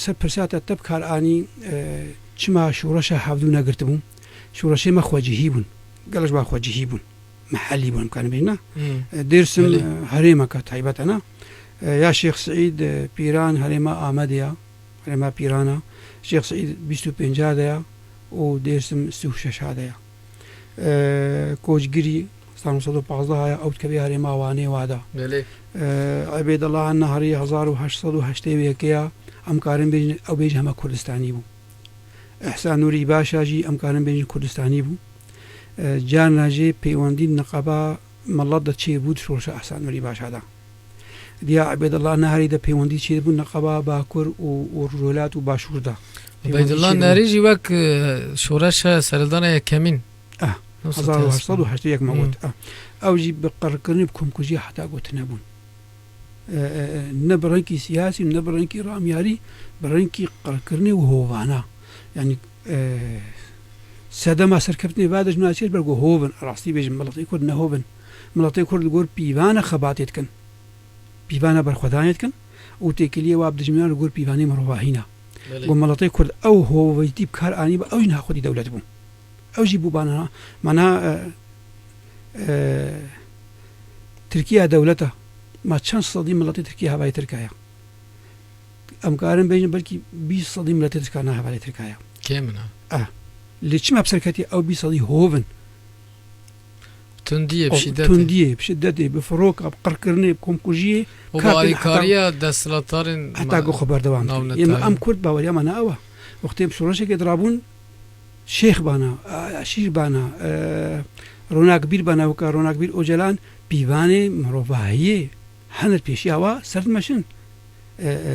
سر پرسیات تب کار آنی چما شورش حفظو نگرت بوم شورشی ما خواجهی بون قالش با خواجهی بون محلی بون کارم بیشتر درسم هریم که تایبەتنا یا شیخ سعید پیران هریم آمدیا هریم پیرانا شیخ سعید 25 دیا و درسم 36 دیا کوچگیری 115 او کبی هریم آوانی وادا بله عبید الله النهری 1881 کیا ام کارم بیشتر او بیش همه کردستانی بو احسان نوری باشا جی ام کارم بیشتر کردستانی بو جان ناجی پیوندی نقابا ملت چی بود شورش احسان نوری باشا دا دیا عبید الله النهری دا پیوندی چی بود نقابا باکر و رولات و باشور دا عبید الله النهری جی وک شورش سردان کمین 1881 موت او جی بقرار کردن بکم کجی حتی گوت نبون نبرانکی سیاسی نبرانکی رامیاری برانکی قرار کردن و هوانا یعنی ساده ما سرکبتنی بعدش مناسیر برگو هوون راستی بیشم ملتی کرد نهوون ملتی کرد گور پیوان خباتیت کن پیوان برخدانیت کن و تکلیه واب دجمیان گور پیوانی مرواهینا و ملتی کرد او هوویتی بکار آنی با اوی نخودی دولت بون او جی بوبانا منا ترکیه دولته ما چند صدی ملت ترکیه هوای ترکیه ام کارم بیشتر بلکی 20 صدی ملت ترکیه نه هوای ترکیه کمنا ليش ما بسركتي أو بيصلي هوفن تندية بشدته تندية بشدته بفروق بقرقرني بكم كوجيه وبالكاريا دسلطارن حتى جو خبر دوام يما أم كرد باوريا ما ناوا وقتهم شورشة كدرابون شيخ بانا عشير بانا رونا كبير بانا وكا رونا كبير أوجلان بيواني مروفاهية حنر بيشياوا سرد مشن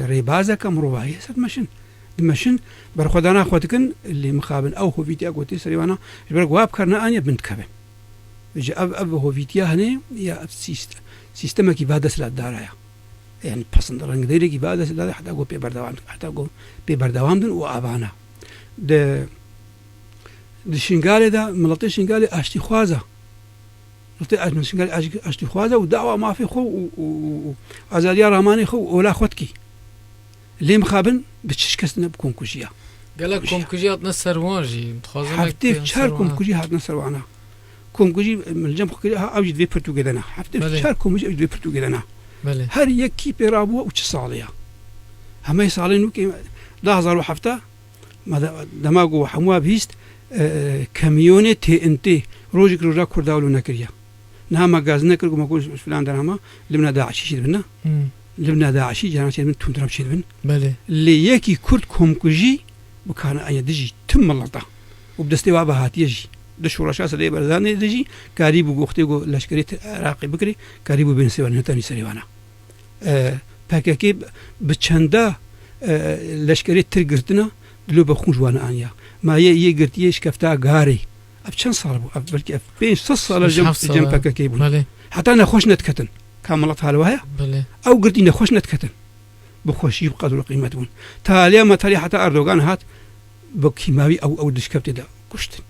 ريبازا كمروفاهية سرد مشن مشن برخدانا خودكن اللي مخابن او هوفيتيا قوتي سريوانا جبرك واب كرنا انيا بنت كابن يجي اب هوفيتيا هني يا سيستم كي بعد سلا دارايا يعني بسند رنگ ديري كي بعد سلا حتى جو بيبردوام حتى جو بيبردوام دون وابانا د شنغالي دا ملطي شنغالي اشتي خوازا ملطي شنغالي اشتي خوازا ودعوه ما في خو ازاليا راماني خو ولا خدكي ليه مخابن بتشش كسنا بكون كوجيا قالك كم كوجي هاتنا سروانجي حفتي شهر كم كوجي هاتنا سروانا كم كوجي من الجنب كوجي اوجد في برتغالنا حفتي شهر كم كوجي اوجد في برتغالنا هر يكي بيرابو وش صاليا هم يصالين كي لحظه روح حفته ما دماغو حموا بيست كاميوني تي انتي روجك روجا كرداولو نكريا نهما غاز نكر ما كوش فلان درهما لمنا داعش شي بنا لبنا داعشي جانا شي من تندرب شي بن بله اللي يكي كرد كومكوجي وكان اي دجي تم اللطه وبدستي بابا هات يجي دشورا سدي برزاني دجي قريب وقتي لشكري عراقي بكري قريب بين سيوان ثاني سريوانا باكاكي بچندا لشكري ترغرتنا دلو بخوش وانا انيا ما يغرت يش كفتا غاري ابچن صار بلكي بين 6 صار جنب باكاكي بله حتى انا خوش نتكتن كاملت هالوايا او قلتينا خوش نتكتن بخوشي بقدر قيمتهم تاليا ما تالي حتى اردوغان هات بكيماوي او دشكبت دا كشتن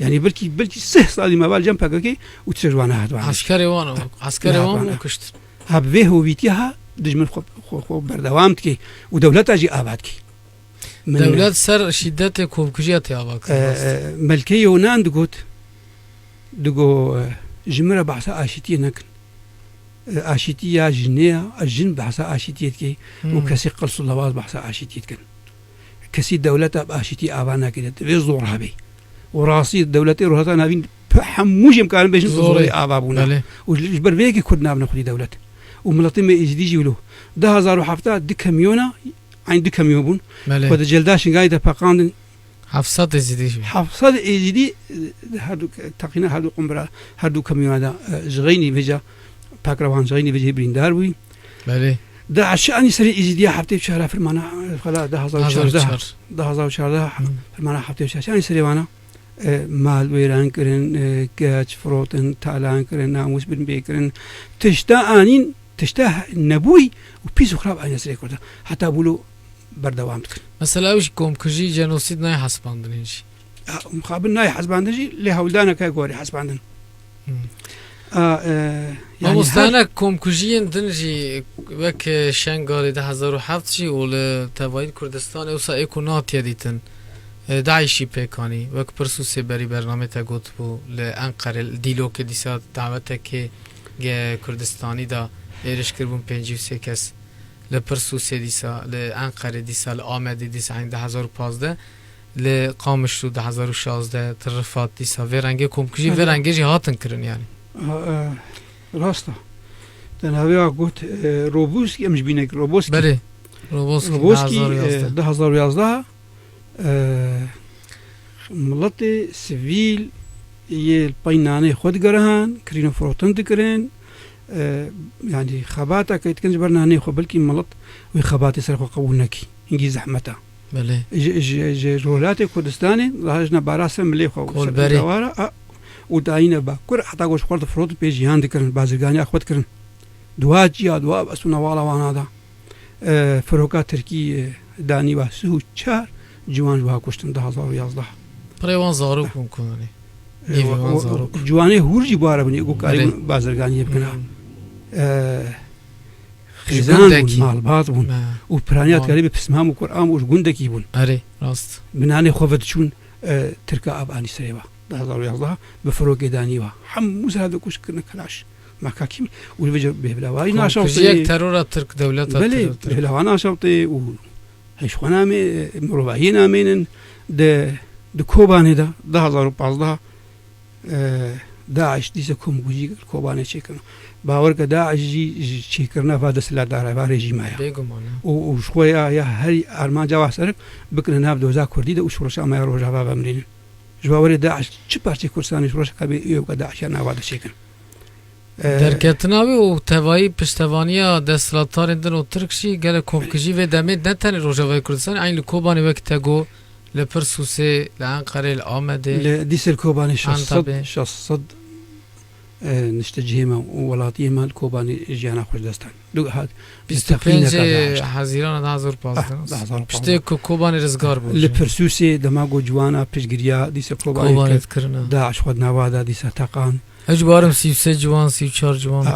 يعني بلكي صار ما بال جنبك وتسجوانا هات عسكري وان وكشتن هبه هويتها دجمن خو بردوامتكي ودولتها جي ابادكي دولت سر شدت كوبكجيات اباك ملكي يونان دغو جمره بحث اشتي نكن اشتي جنيه الجن بحث اشتي كي وكسي قلص اللواز بحث اشتي كن كسي دولتها باشتي ابانا كده بزورها بي وراسي دولتي روحها نابين حموج امكان باش زوري ابابونا وجبر بيكي كنا بناخذ دولت وملطي ما يجي له ده هزار وحفتا دكميونا عند كميوبون وده جلداش قايده باقاند حفصات يزيدي هادو تقينا هادو قمبرا هادو كميونا جغيني فيجا باكروان جغيني فيجا بريندار وي بله ده عشان يسري يزيدي حفتي بشهر في المانا خلاص ده هزار شهر في المانا حفتي بشهر عشان يسري وانا مال ويران كرن كاتش فروتن تالان كرن ناموس بن بيكرن تشتا انين تشتا نبوي وبيسو خراب عين يسري كردا حتى بولو بەردەوام بکەن مثلا اوش کۆمکوژی جەنۆسید نای حەسباندن هیچ مخابن نای حەزباندنجی لێ هەولدانەکە گۆری حەسباندن مامۆستانە کۆمکوژیên din jî wek şengalê 2007 jî û li tevahîd Kurdistanê wisa ê ku natiye dîtin Daişî pêkanî wek pirsûsê berî bername te gotbû li Enqerê dîlokê dîsa dawetekê ge Kurdistanî da êriş kirbûn 53 kes li pirsûsê dîsa li Enqerê dîsa li Amedê dîsa hin 2015 li Qamişlû 2016 ti Rifat dîsa vê rengê kۆmkujî vê rengê jî hatin kirin yani ڕاستە تەناوێوا گوت ڕۆبوسکی ئەمش بینێک ڕۆبۆسکی بەێ ڕۆبۆسکی 2011 مڵەتی سڤیل یê پەینانەی خۆ digerhan kirînە firotin dikirin yani xebateke dikin ji ber naneyê xwe belkî milet wê xebatê ser xwe qebûl nekî hingî zehmet e ji Welatê Kurdistanê rahêjina barasê milê xwe wara û dayîne bakur heta goş xwe firot pê jiyan dikirin bazirganiya xwe dikirin duwa ciya duwa besûna wala wana da firoka Tirkiyê danî wa sih û çar ciwan wa kuştin 2011 Pirê wan zarok bûn kunanê ciwanê hûr jî bu ara binê got karî bazirganiyê bikin xîzan bûn malbat bûn û piraniya dikarî bi pismam û Qur'an û ji gundekî bûn erê rast binanê xwe diçûn Tirka abanî serê wa 2011 bi firokê danî wa hemû ser dikuş kirine kilaş makakî û li vê bêhvilawayî naşewtiyek terora Tirk dewleta bêhvilava naşewtê û hêşxwe mirovahiyê namênin di Kobanê de 2015 Daeş dîsa komkujî Kobanê çêkirin bawer ke Daeş jî ji çêkirina va desthilatdara va rejîma ye û ji xwe ya herî armanca wa serik bikine nav doza Kurdî de û ji roşa amaya rojava vemrînin ji bawerê Daeş çi parçê Kurdistanê ji roşeka bê êwka Daeşya nava de çêkin derketina wê û tevahî piştevaniya desthilatdarên din û Tirk jî gelek komkujî vê demê ne tenê Rojavayê Kurdistanê eyn li Kobanê wek te got li Pirsûsê li Enqerê li Amedê li dîsê Kobanê 600 nişte cihême û welatiyê me li Kobanê jiyana xwe ji destan hezîrana 2015 piştê ku Kobanê rizgar bû li Pirsûsê dema got ciwana piştgiriya dîsa Kobanê kirine Daeş xwe nava da dîsa teqan Ew barim 33 ciwan 34 ciwan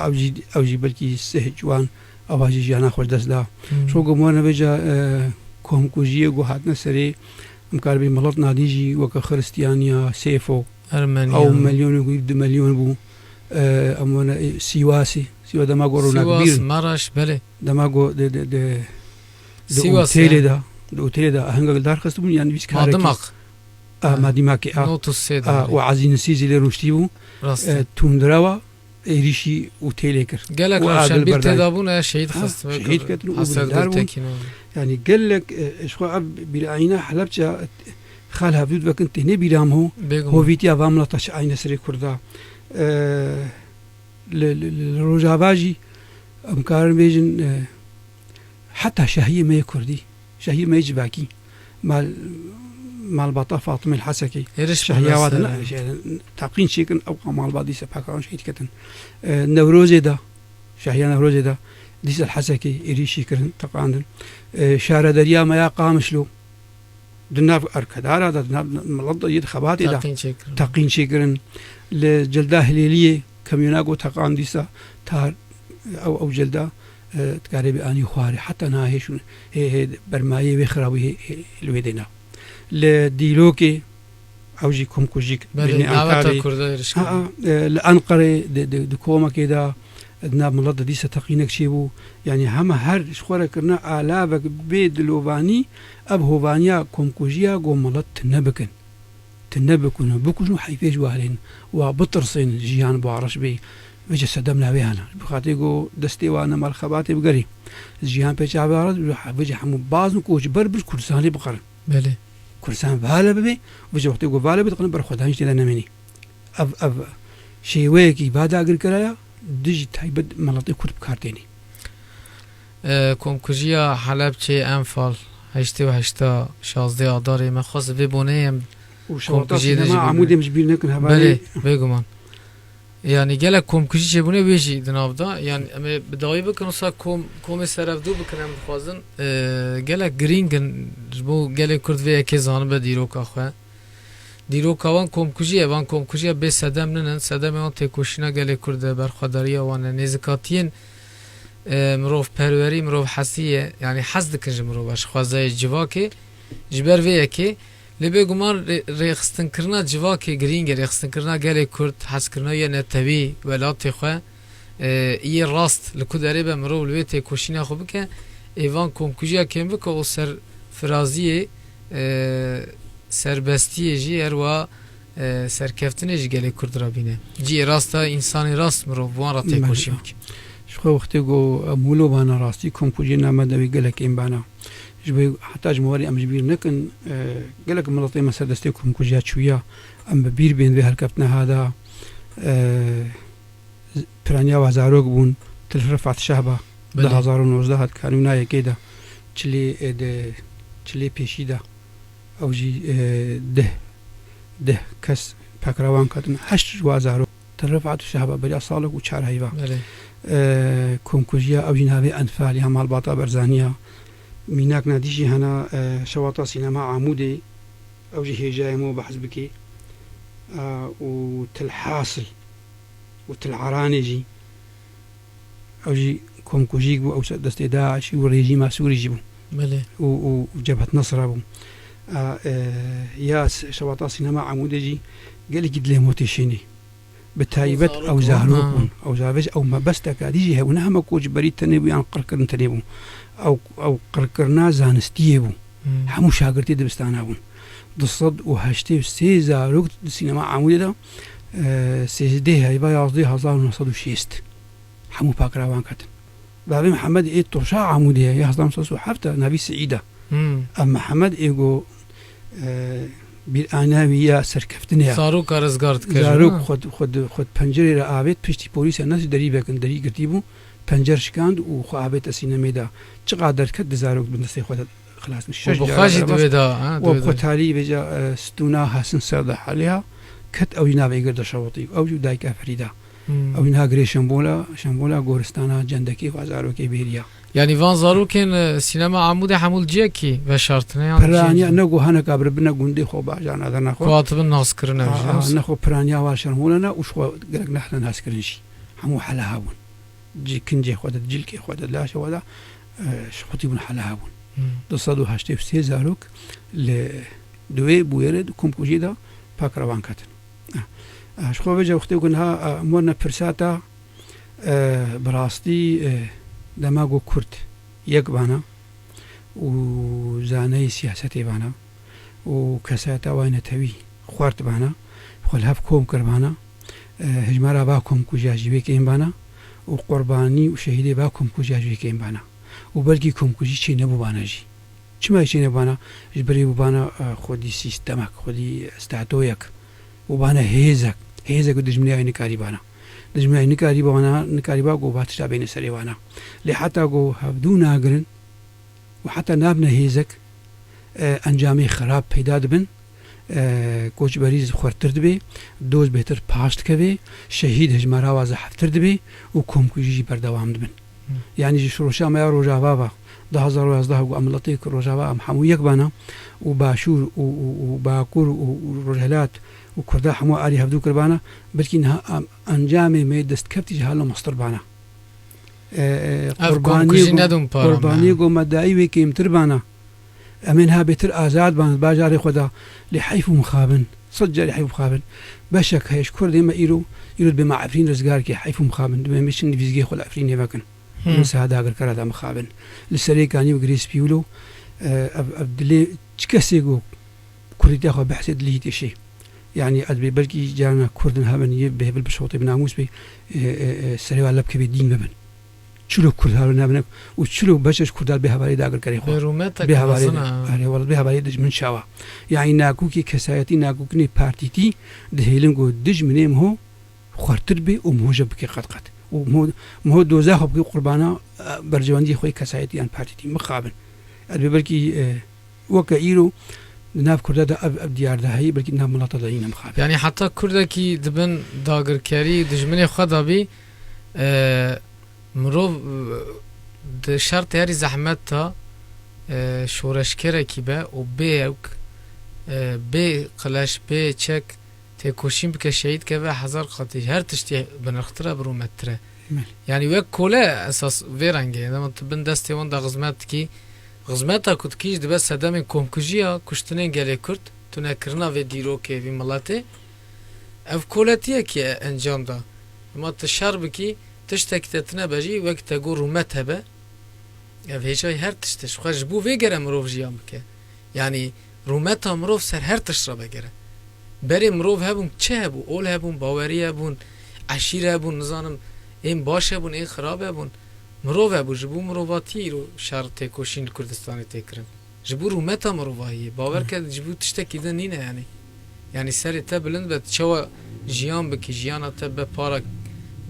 ew jî belkî sih ciwan ewa jî jiyana xwe ji dest da şo ku me nebêje komkujiyê got hatine serê em karibî milet nadî jî weke xristiyaniya sêfo ew milyonê û 2 milyon bû em wene Sîwasê Sîwa dema got ronaqbîrin Maraş belê dema got di otêlê da di otêlê da hengek darxistibûn yan wî karekî Madimakê û Ezî Nisîzê lê rûştî bû tûndirawa êrişî otêlê kir gelek rewşenbîr têda bûne şehîd xist şehîd ketin û bildar bûn yani gelek ji xwe ev bîrayîna Helepça xal hevdûd vekin têne bîram hû hovîtiya va milata ji ayna serê Kurda li Rojava jî em karin bêjin heta şehiyê me yê Kurdî şehiyê me yê civakî malbata Fatime Hesekê şehiya wa teqîn çêkin ew malbat dîsa pekaran şehîd ketin Newrozê de şehiya Newrozê de dîsa Hesekê êrişî kirin teqandin şarederiya me ya Qamişlû di nav erkedara da di nav milet da yê di xebatê de teqîn çêkirin li cilda Hilêliyê kamyona got teqan dîsa tar ew cilda dikarê bê anî xwarê heta nahêşûn bermayê wê xirabî li wê dêna li Dîlokê ew jî komkujîk li Enqerê di komekê de di nav milet de dîsa teqînek çêbû yani hema her ji xwe re kirina alavek bê dilovanî ev hovaniya komkujiya got milet tune bikin bikujin û heyfê ji walên wa bitirsên jiyan bareş bê vêce sedem navê hene bi xatirê got destê wan nemal xebatê bigerî jiyan pê çavê vêce hemû bazin ku ji ber bir Kurdistanê biqerin Kurdistan vala bibe vêce wextê got vala bê diqinin berxwedanî têde nemênî ev şêweyekî badagirkiraya dijî taybet miletê Kurd bikar tênî komkujiya Helepçê Enfal 16 adarê me xwest vê boneyê em amûdê ji bîr nekin hevalê bêguman yani gelek komkujî çêbûne wê jî di nav da yani em ê bi dawî bikin wisa komê serevdû bikin em dixwazin gelek girîngin ji bo gelê Kurd vê yekê zanibe dîroka xwe dîroka wan komkujî van komkujiya bê sedem ninin sedemê wan têkoşîna gelê Kurd e berxwedariya wan e nêzîkatiyên mirov perwerî mirov hesî ye yani hez dikin ji mirov ji xwezayê civakê ji ber vê yekê lê bêguman rêxistinkirdina civakê girîng e rêxistinkirdina gelê Kurd hezkirina ye netewî welatê xwe yê rast li ku derê be mirov li wê têkoşîna xwe bike êvan komkujiya kêm bike û serfiraziyê serbestiyê jî herwa serkeftinê ji gelê Kurd re bîne cî rasta însanî rast mirov wan re têkoşî bike شخوا وقتی گو مولو بانا راستی کمپوجی نامه دوی گلک این بانا جبه حتی جمهوری ام جبیر نکن گلک ملتی مثلا دستی کمپوجی چویا ام بیر بین به هلکفتنا هذا پرانیا وزاروک بون تل رفعت شهبه 2019 هات کانونا یکیدا چلی پیشی دا او جی ده کس پکروان کتن 8 وزارو تل رفعت شهبه بلا سالک و 4 هیوا کۆمکوژیە ئەو ژیناوێ ئەنفالی هەماڵباتە بەرزانیە میناک نادیژی هەنا شەواتە سینەما عامودێ ئەوژی هێژایەمەوە بەحەز بکێ و تلحاصل و تلعرانێژی ئەوژی کۆمکوژیک بوو ئەو دەستێ داعشی و ڕێژیما سووریژی بوو و جەبهەت نەسرە بوو یا شەواتە سینەما عامودێژی گەلێکی دلێمەوە تێشێنێ بتایبەت ئەو زارۆک بوون ئەو زاوێژ ئەو مەبەستەکە دیژی هەبوو نە هەمە کۆچبەری تەنێ بوو یان قڕکردن تەنێ بوو ئەو قڕکردنا زانستیە بوو هەموو شاگردی دەبستانە بوون 283 زارۆک سینەما عامودێدا 13 هەیڤا 11,960 هەموو پاکراوان کەتن بابێ محەممەد ئێ تۆشا عامودەیە 1970 ناوی سعیدە ئەم محەممەد ئێگۆ بیرئاناوی یا سەرکەفتنەیە زارۆک ڕزگار زارۆک خۆت پەنجەرێ رە ئاوێت پشتی پۆلیسە نەسی دەری بکەن دەری گرتی بوو پەنجەر شکاند و خۆ ئاوێتە سینەمێدا چقا دەرکەت دەزارۆک بندستی خۆت خلاص بخواژی دوێدا خۆتاری بێجا ستونا هەسن سەردە حالیا کەت ئەوی ناوی گردە شەوەتی ئەو دایکە فەریدا ئەوی ناگرێ شەمبۆلا گۆرستانە جەندەکەی وازارۆکەی بێریە yani van zarokên sinema amûdê hemûl ciyekî veşartine piraniya negu hene kabir bine gundê xwe bajar nadan naxwe xwatibin naskirin nexwe piraniya wa şermûlene û xwe gerek nehne naskirin jî hemû hela hebûn cî kincê xwe de cilkê xwe de laşê xwe de şixwetî bûn hela hebûn 283 zarok li duwê bûyerê di komkujî da pak revan ketin ji xwe veca wextê gon ha morne pirsata bi rastî دەماگۆ کورد یەک بانە و زانەی سیاسەتی بانە و کەسایەتە وای نەتەوی خوارد بانە خۆلهەف کۆم کردبانە هژمارە با کۆمکوژیاژیوێکین بانە و قوربانی و شەهیدێ با کۆمکوژیاژوێکین بانە و بەلکی کۆمکوژی چی نەبوو بانەژی چمای چی نەبانە بەری بووبانە خۆدی سیستەمەک خۆدی ئەستاتۆیەک وبانە هێزێک و دژمنیای نکاری بانە دژمنای نکاری بەوانە نکاری با گۆ باتشتا بینە سەرێوانە لێ حتا گۆ هەبدوو ناگرن و حتا نابنە هێزەک ئەنجامی خراپ پەیدا دەبن کۆچبەری خوارتر دەبێ دۆز بێتر پاش دکەوێ شەهید هەژمارا وازە حەفتر دەبێ و کۆمکوژی بەردەوام دەبن یعنی شڕۆشامەیە ڕۆژاوا بە 2011 گو ئەمڵەتی ڕۆژاوا ئەم هەموو یەک بانە و باشوور و باکوور و ڕۆژهەلات و کووردا هەموو ئاری هەفتوو کردبانە بەلکی ئەنجامێ مێ دەستکەفتی هەڵ لە مەستر بانە قوربانی گۆمەدایی وێ کێمتر بانە ئەمێن ها بێتر ئازاد بان باژارێ خۆدا لێ حیف و مخابن سەد جاری حیف و مخابن بەشێک هەیەش کوورد ئێمە ئیرۆ بێمە عەفرین ڕزگارکێ حیف و مخابن دوێمێشن ویزگی خۆ لە ئەفرینێ بکەن سەهاداگرکەرەدا مخابن لە سەرێکانی و گرێسپیولە و دلێ چ کەسێک و کوردیتیا خۆ بەحسێ دلی تێشێ يعني أدبي بلكي جانا كردن هبن يبه بالبشوطي بناموس بي سريوا لبك بالدين ببن شلو كرد هارو نابنك وشلو بشش كردال بها بالي داقر كري خو بها بالي أري والله بها بالي دج من شوا يعني ناكوكي كسايتي ناكوكني بارتيتي دهيلنجو دج منهم هو خرتر بي وموجب بكي قد ومو دوزاخو بكي قربانا برجواندي خوي كسايتي ان بارتيتي مخابن أدبي بلكي وكا إيرو ناف كردا دا أب ديار دا هي بلكي ناف ملاطة دا إينا مخابن يعني حتى كردكي دبن داگرکاری دجمنی خدا بی مرو د شرط هری زحمت تا شورشکره کی به و به قلش به چک تکوشیم بکه شهید که به هزار قاطی هر تشتی بنختره برو متره يعني وك كولا اساس فيرانجي لما تبن دستي وان دا غزمات كي غزماتا كنت كيش دبا سدام كومكوجيا كشتنين قالي كرت تنكرنا في ديروكي في ملاتي اف كولاتيا كي انجام دا ما تشرب كي تشتك تتنا بجي وقت تقول رومتها با اف هيشاي هر تشتش خرج بو فيجر مروف جيام بك يعني رومتها مروف سر هر تشرب بگره بري مروف هبون چه هبون اول هبون باوري هبون عشير هبون نظانم این باشه بون این خرابه بون مروه بو جبو مروواتی رو شهر تکوشین کردستانی تکرن جبو رومتا مروواهیه باور کرد جبو تشتکی ده نینه یعنی سری تا بلند بد چوا جیان بکی جیانا تا به پارا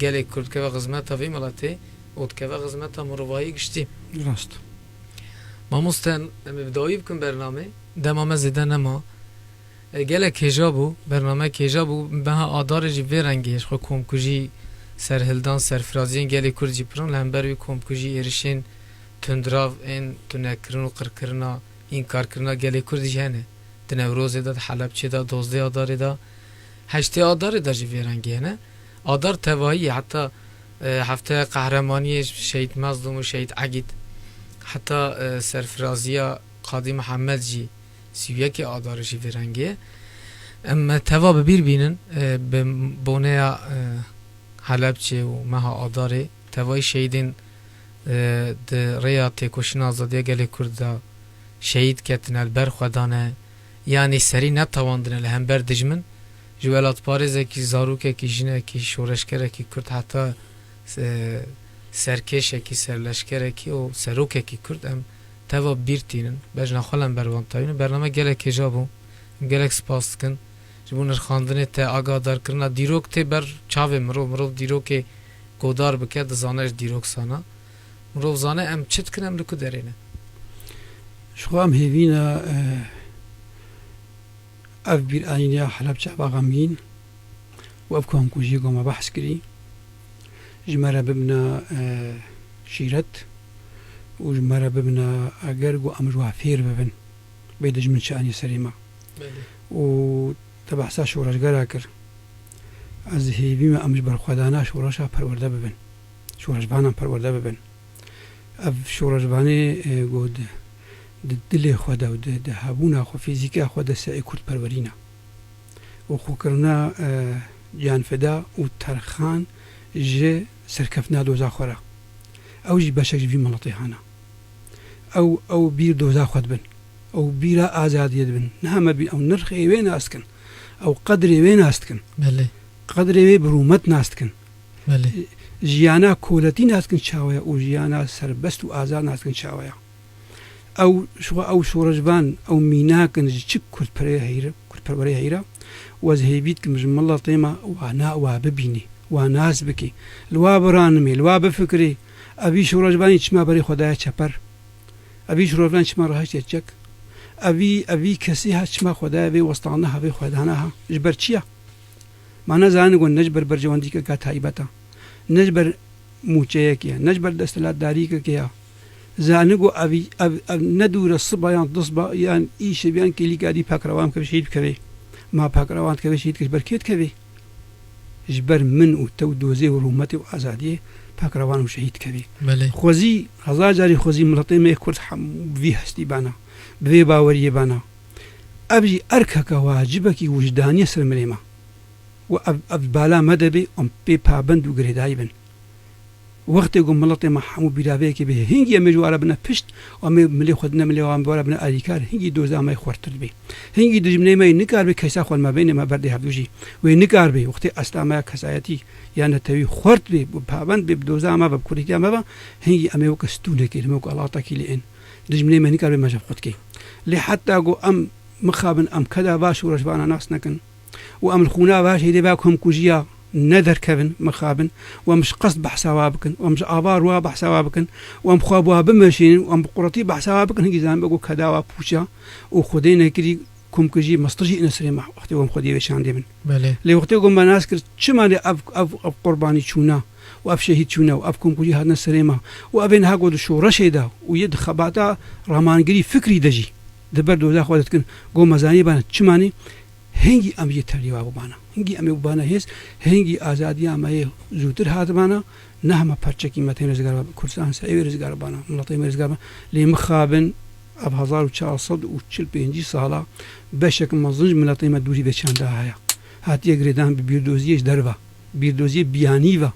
گلی کرد که و غزمتا وی ملاتی اوت که و غزمتا مروواهی گشتی راست ما مستن مبدایی بکن برنامه دمامه زیده نما گله کجا بو برنامه کجا بو به آدار جی ویرنگیش خو کمکوژی سرهلدان سرفرازین گلی کردی پرون لهمبروی کمکوژی ارشین تندراو این تنکرن و قرکرنا این کار کرنا گلی کردی جهنه دنوروزه داد حلبچه دا 12 آداری دا 8 آداری دا جی ویرنگی نه آدار تواهی حتی هفته قهرمانی شهید مظلوم و شهید عقید حتی سرفرازی قاضی محمد جی 31 آدار جی ویرنگیه اما توا ببیر بینن به بونه حلبچه و مها آداره توای شهیدین ده ریا تکوشن آزادی گلی کرد شهید کتن البر خودانه یعنی سری نتواندن لهم بر دجمن جوالات پارزه کی زاروکه کی جنه کی شورشکره کی کرد حتی سرکشه کی سرلشکره کی و سروکه کی کرد ام توا بیرتینن بجنا خالم بروانتاین برنامه گله کجابو گلک سپاس کن جبون خواندنه تا آگادار کرنا دیروک ته بر چاوه مرو دیروک گودار بکه دزانش دیروک سانا مرو زانه ام چت کنم لکو درینه شو ام هیوینا اف بیر آینیا حلب چابا غمین و اف کام کوجی گوما بحث کری جمره ببنا شیرت و جمره ببنا اگر گو امجوها فیر ببن بیدج من شانی سریما و تبحثا شورشگره کر از هیویم امج برخودانه شورشا پرورده ببن شورشبانم پرورده ببن اف شورشبانه گود دل خود و ده هبونه خو فیزیکا خود سعی کرد پرورینه و خو کرنا جان فدا و ترخان جه سرکفنا دوزا خورا او جی بشک جوی ملطی هانا او بیر دوزا خود بن او بیرا آزادیت بن نهم بی او نرخ ایوه ناستکن او قدر ایوه ناستکن بله قدر ایوه برومت ناستکن بله جیانا کولتی ناستکن چاویا او جیانا سربست و آزاد ناستکن چاویا او شورجبان او میناکن چک کرد پروری هیرا و از هیوید که مجمع طیما وانا واببینی واناز بکی الواب رانمی الواب فکری اوی شورجبانی چما بری خدای چپر اوی شورجبان چما راهش یچک اوی کسی ها چما خدای وی وسطانه ها وی خدانه ها جبر چیا معنا زانگون نجبر برجواندی که تایبتا نجبر موچه کیا نجبر دستلات داری که کیا زانگو اوی ندور الصبایان تصبا یان ایش بیان کلی کادی پاکروان که شهید کردی ما پاکروان که شهید کردی برکیت کردی جبر من و تو دوزه و رومت و آزادی پاکروان و شهید کردی خوزی هزار جاری خوزی ملطی می کرد وی هستی بانا بوی باوری بانا ابجی ارکه که واجبه کی وجدانی سر مریما و اب بالا مدبی ام پی پابند و گریدای بن وقتی گم ملطی ما همو بیراوی که به هنگی مجواره بنا پشت و ملی خودنا ملی وام بواره بنا آریکار هنگی دوزه ما خورتر بی هنگی دجمنی ما نکار بی کیسا خود ما بین ما بردی هفدوجی و نکار بی وقتی اصلا ما کسایتی یا نتوی خورت بی پابند بی دوزه ما بکوریتی ما با هنگی امی وکستونه کی لموک الله تاکیلی این دجمنی ما نکار بی ما جب خود کی لی حتی گو ام مخابن ام کدا باش ورش بانا ناس نکن و ام الخونا باش هیدی باکم کوجیا ندر كفن مخابن ومش قصد بحسوابكن ومش آبار وابحسوابكن وم خواب وابمشين وم قرطي بحسوابكن هنجي زان بقول كداوا بوشا وخدينا كذي کۆمکژی مەستژی ئینەسرێمە وەختی وەم خۆ دیێوێشان دێ من بله لێ وەختی گۆم بە ناس کرد چمانێ ئەف قوربانی چوونە و ئەف شەهید چوونە و ئەف کۆمکژی هاتنە سرێمە و ئەبێن هاگۆ شۆڕەشێدا و یە خەباتە ڕامانگری فکری دەژی دەبەر دۆزا خۆ دەتکن گۆ مەزانی بانە چمانی هەنگی ئەم یە تەریوا ببانە هەنگی ئەمێ ببانە هێز هەنگی ئازادی ئەمەیە زووتر هاتبانە نەهمە پەرچەکی مەتەی ڕزگار کوردستان سەوێ ڕزگار بانە وڵاتی ڕزگار لێ مخابن ئەب 1445 ساڵە بەشێک مەزنج ملەتەی مە دووری بێچاندا هەیە هاتیە گرێدان بە بیردۆزیەش دەربە بیردۆزیە بیانیوە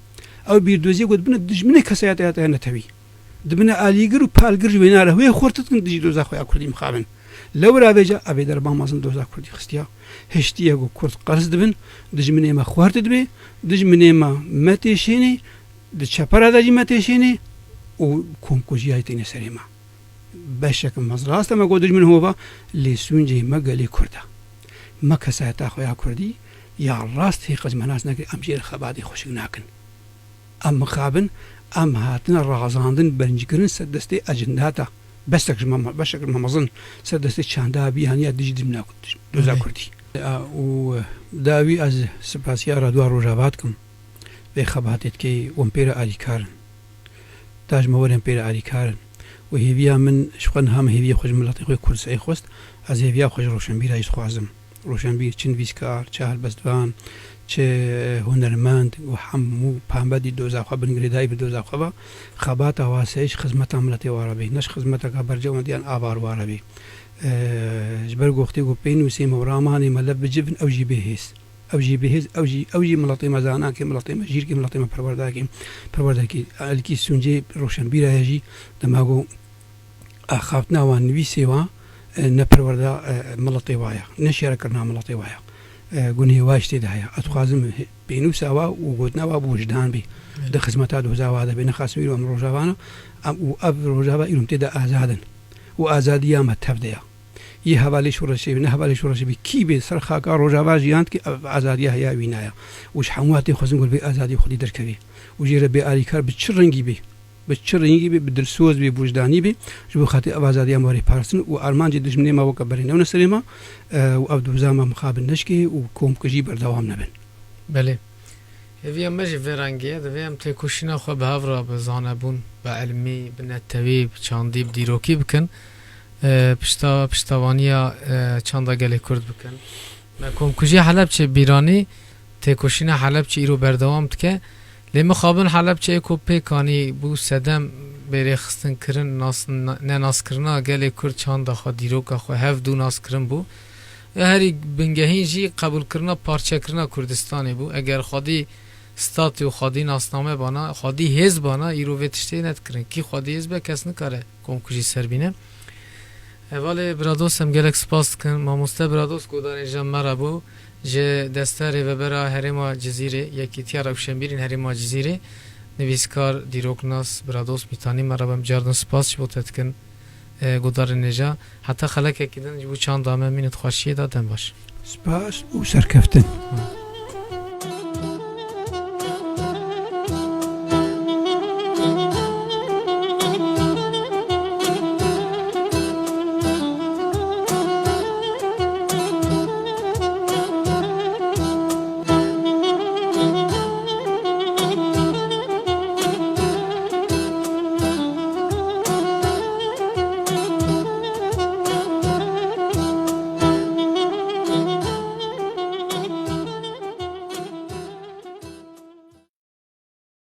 ئەو بیردۆزیە گوت بنە دژمنە کەسایەتە نەتەوی دبنە ئالیگر و پالگر وێنارە هوێ خۆرتتکن دژی دۆزا خۆیان کوردی مخابن لەو رابێجە ئەبێ دەربا مەزن دۆزا کوردی خستیا هشتیە و کورد قەرز دبن دژمنێمە خواردت بێ دژمنێمە مەتێشێنێ چەپەراداجی مەتێشێنێ و کۆمکۆژیای تینە سەرێمە بەشێکم مەزراستە مە گۆ دژمن هۆڤە لێ سوونجی مەگەلێ کووردە مە کەسایەتا خۆیان کوردی یا ڕاست هی قەزمەناس نەکرد ئەم ژێر خەباتی خۆشک ناکن ئەم مخابن ئەم هاتنە ڕازاندن بەرنجکردن سەردەستەی ئەجنداتە بەشێک مەمەزن سەردەستەی چاندا بیانیا دژی دژمنا دۆزا کوردی و داوی ئەز سپاسیارە دوا ڕۆژاوات کەم بێ خەباتێتکەی وەم پێرە ئالیکارن تاژمەوەرێن پێرە ئالیکارن و هێویا من شخۆن هەم هێویە خۆش مڵەتی خۆی کورسایی خۆست ئەز هێویا خۆش ڕۆشنبیرایش خوازم ڕۆشنبیر چ نویسکار چه هەلبەستوان چه هونەرمەند و هەموو پامبەدی دۆزاخوا بنگرێدایی بە دۆزاخوا خەباتە واسەیش خزمەتە مڵەتی وارەبی نەش خزمەتەکە بەرجەوەندیان ئاوار وارەبی ژبەر گۆختی و پێی نووسێمە و ڕامانی مەلە بجبن ئەوژی بێهێز ئەوژی بەهێز ئەوژی مڵەتی مەزاناکە مڵەتی مەژیرکی مڵەتی مە پەروەردەکی ئەلکی سونجێ ڕۆشنبیرایەژی دەماگۆ ئاخاوت ناوان نویسێوە نەپەروەردە مڵەتی وایە نەشێرەکردنا مڵەتی وایە گونهی واش تێدا هەیە ئەتخوازم پێنووساوە و گوتنەوە بۆ وجدان بێ دە خزمەتا دۆزاوا دەبێ نەخاسمیر ئەم ڕۆژاوانە و ئەو ڕۆژاوا ئیرم تێدا ئازادن و ئازادی یامە تەبدەیە یه هەوالی شوڕەشێبی نە هەوالی شوڕەشێبی کی بێ سەر خاکە ڕۆژاوا ژیانکە ئازادیە هەیە وینایە وش هەمواتی خۆزم گوت بێ ئازادی خودی دەرکەوێ و ژێرە بێ ئالیکار بە چ ڕەنگی بێ بە چ ڕەنگی بێ بە دلسۆز بێ وجدانی بێ ji بۆ خاتی ئەو ئازادیە وەری پارستن و ئارمانجی دژمنێمە وەکە بەرێنەوە سەرێمە و ئەو دووزامە مخابن نەشکێ و کۆمکژی بەردەوام نەبن بله هێویە مەژی vêrengiyê divê em têkoşîna xwe bi hev re bi zanebûn bi elmî bi netewî bi çandî bi dîrokî bikin piştavaniya çanda gelê Kurd bikin me komkujiya Helepçe bîranî têkoşîna Helepçe îro berdewam dike lê mixabin Helepçeyê ku pêkanî bû sedem bêrêxistin kirin nenaskirina gelê Kurd çanda xwe dîroka xwe hev dû naskirin bû herî bingehîn jî qebûlkirina parçekirina Kurdistanê bû eger xwedî statî û xwedî nasname bana xwedî hêz bana îro vê tiştê nedkirin kî xwedî hêz be kes nikare komkujî serbîne Evalê birados em gelek spas dikin mamoste birados godarên merhaba ji desta rêvebera Herêma Cizîrê yekîtiya Rewşenbîrên Herêma Cizîrê nivîskar dîroknas birados Mîtanî merhaba em cardin spas ji bo te dikin godarên nêja heta xelekekî din ji bo çanda me mînit xweşiyê da dem baş سپاس و سەرکەفتن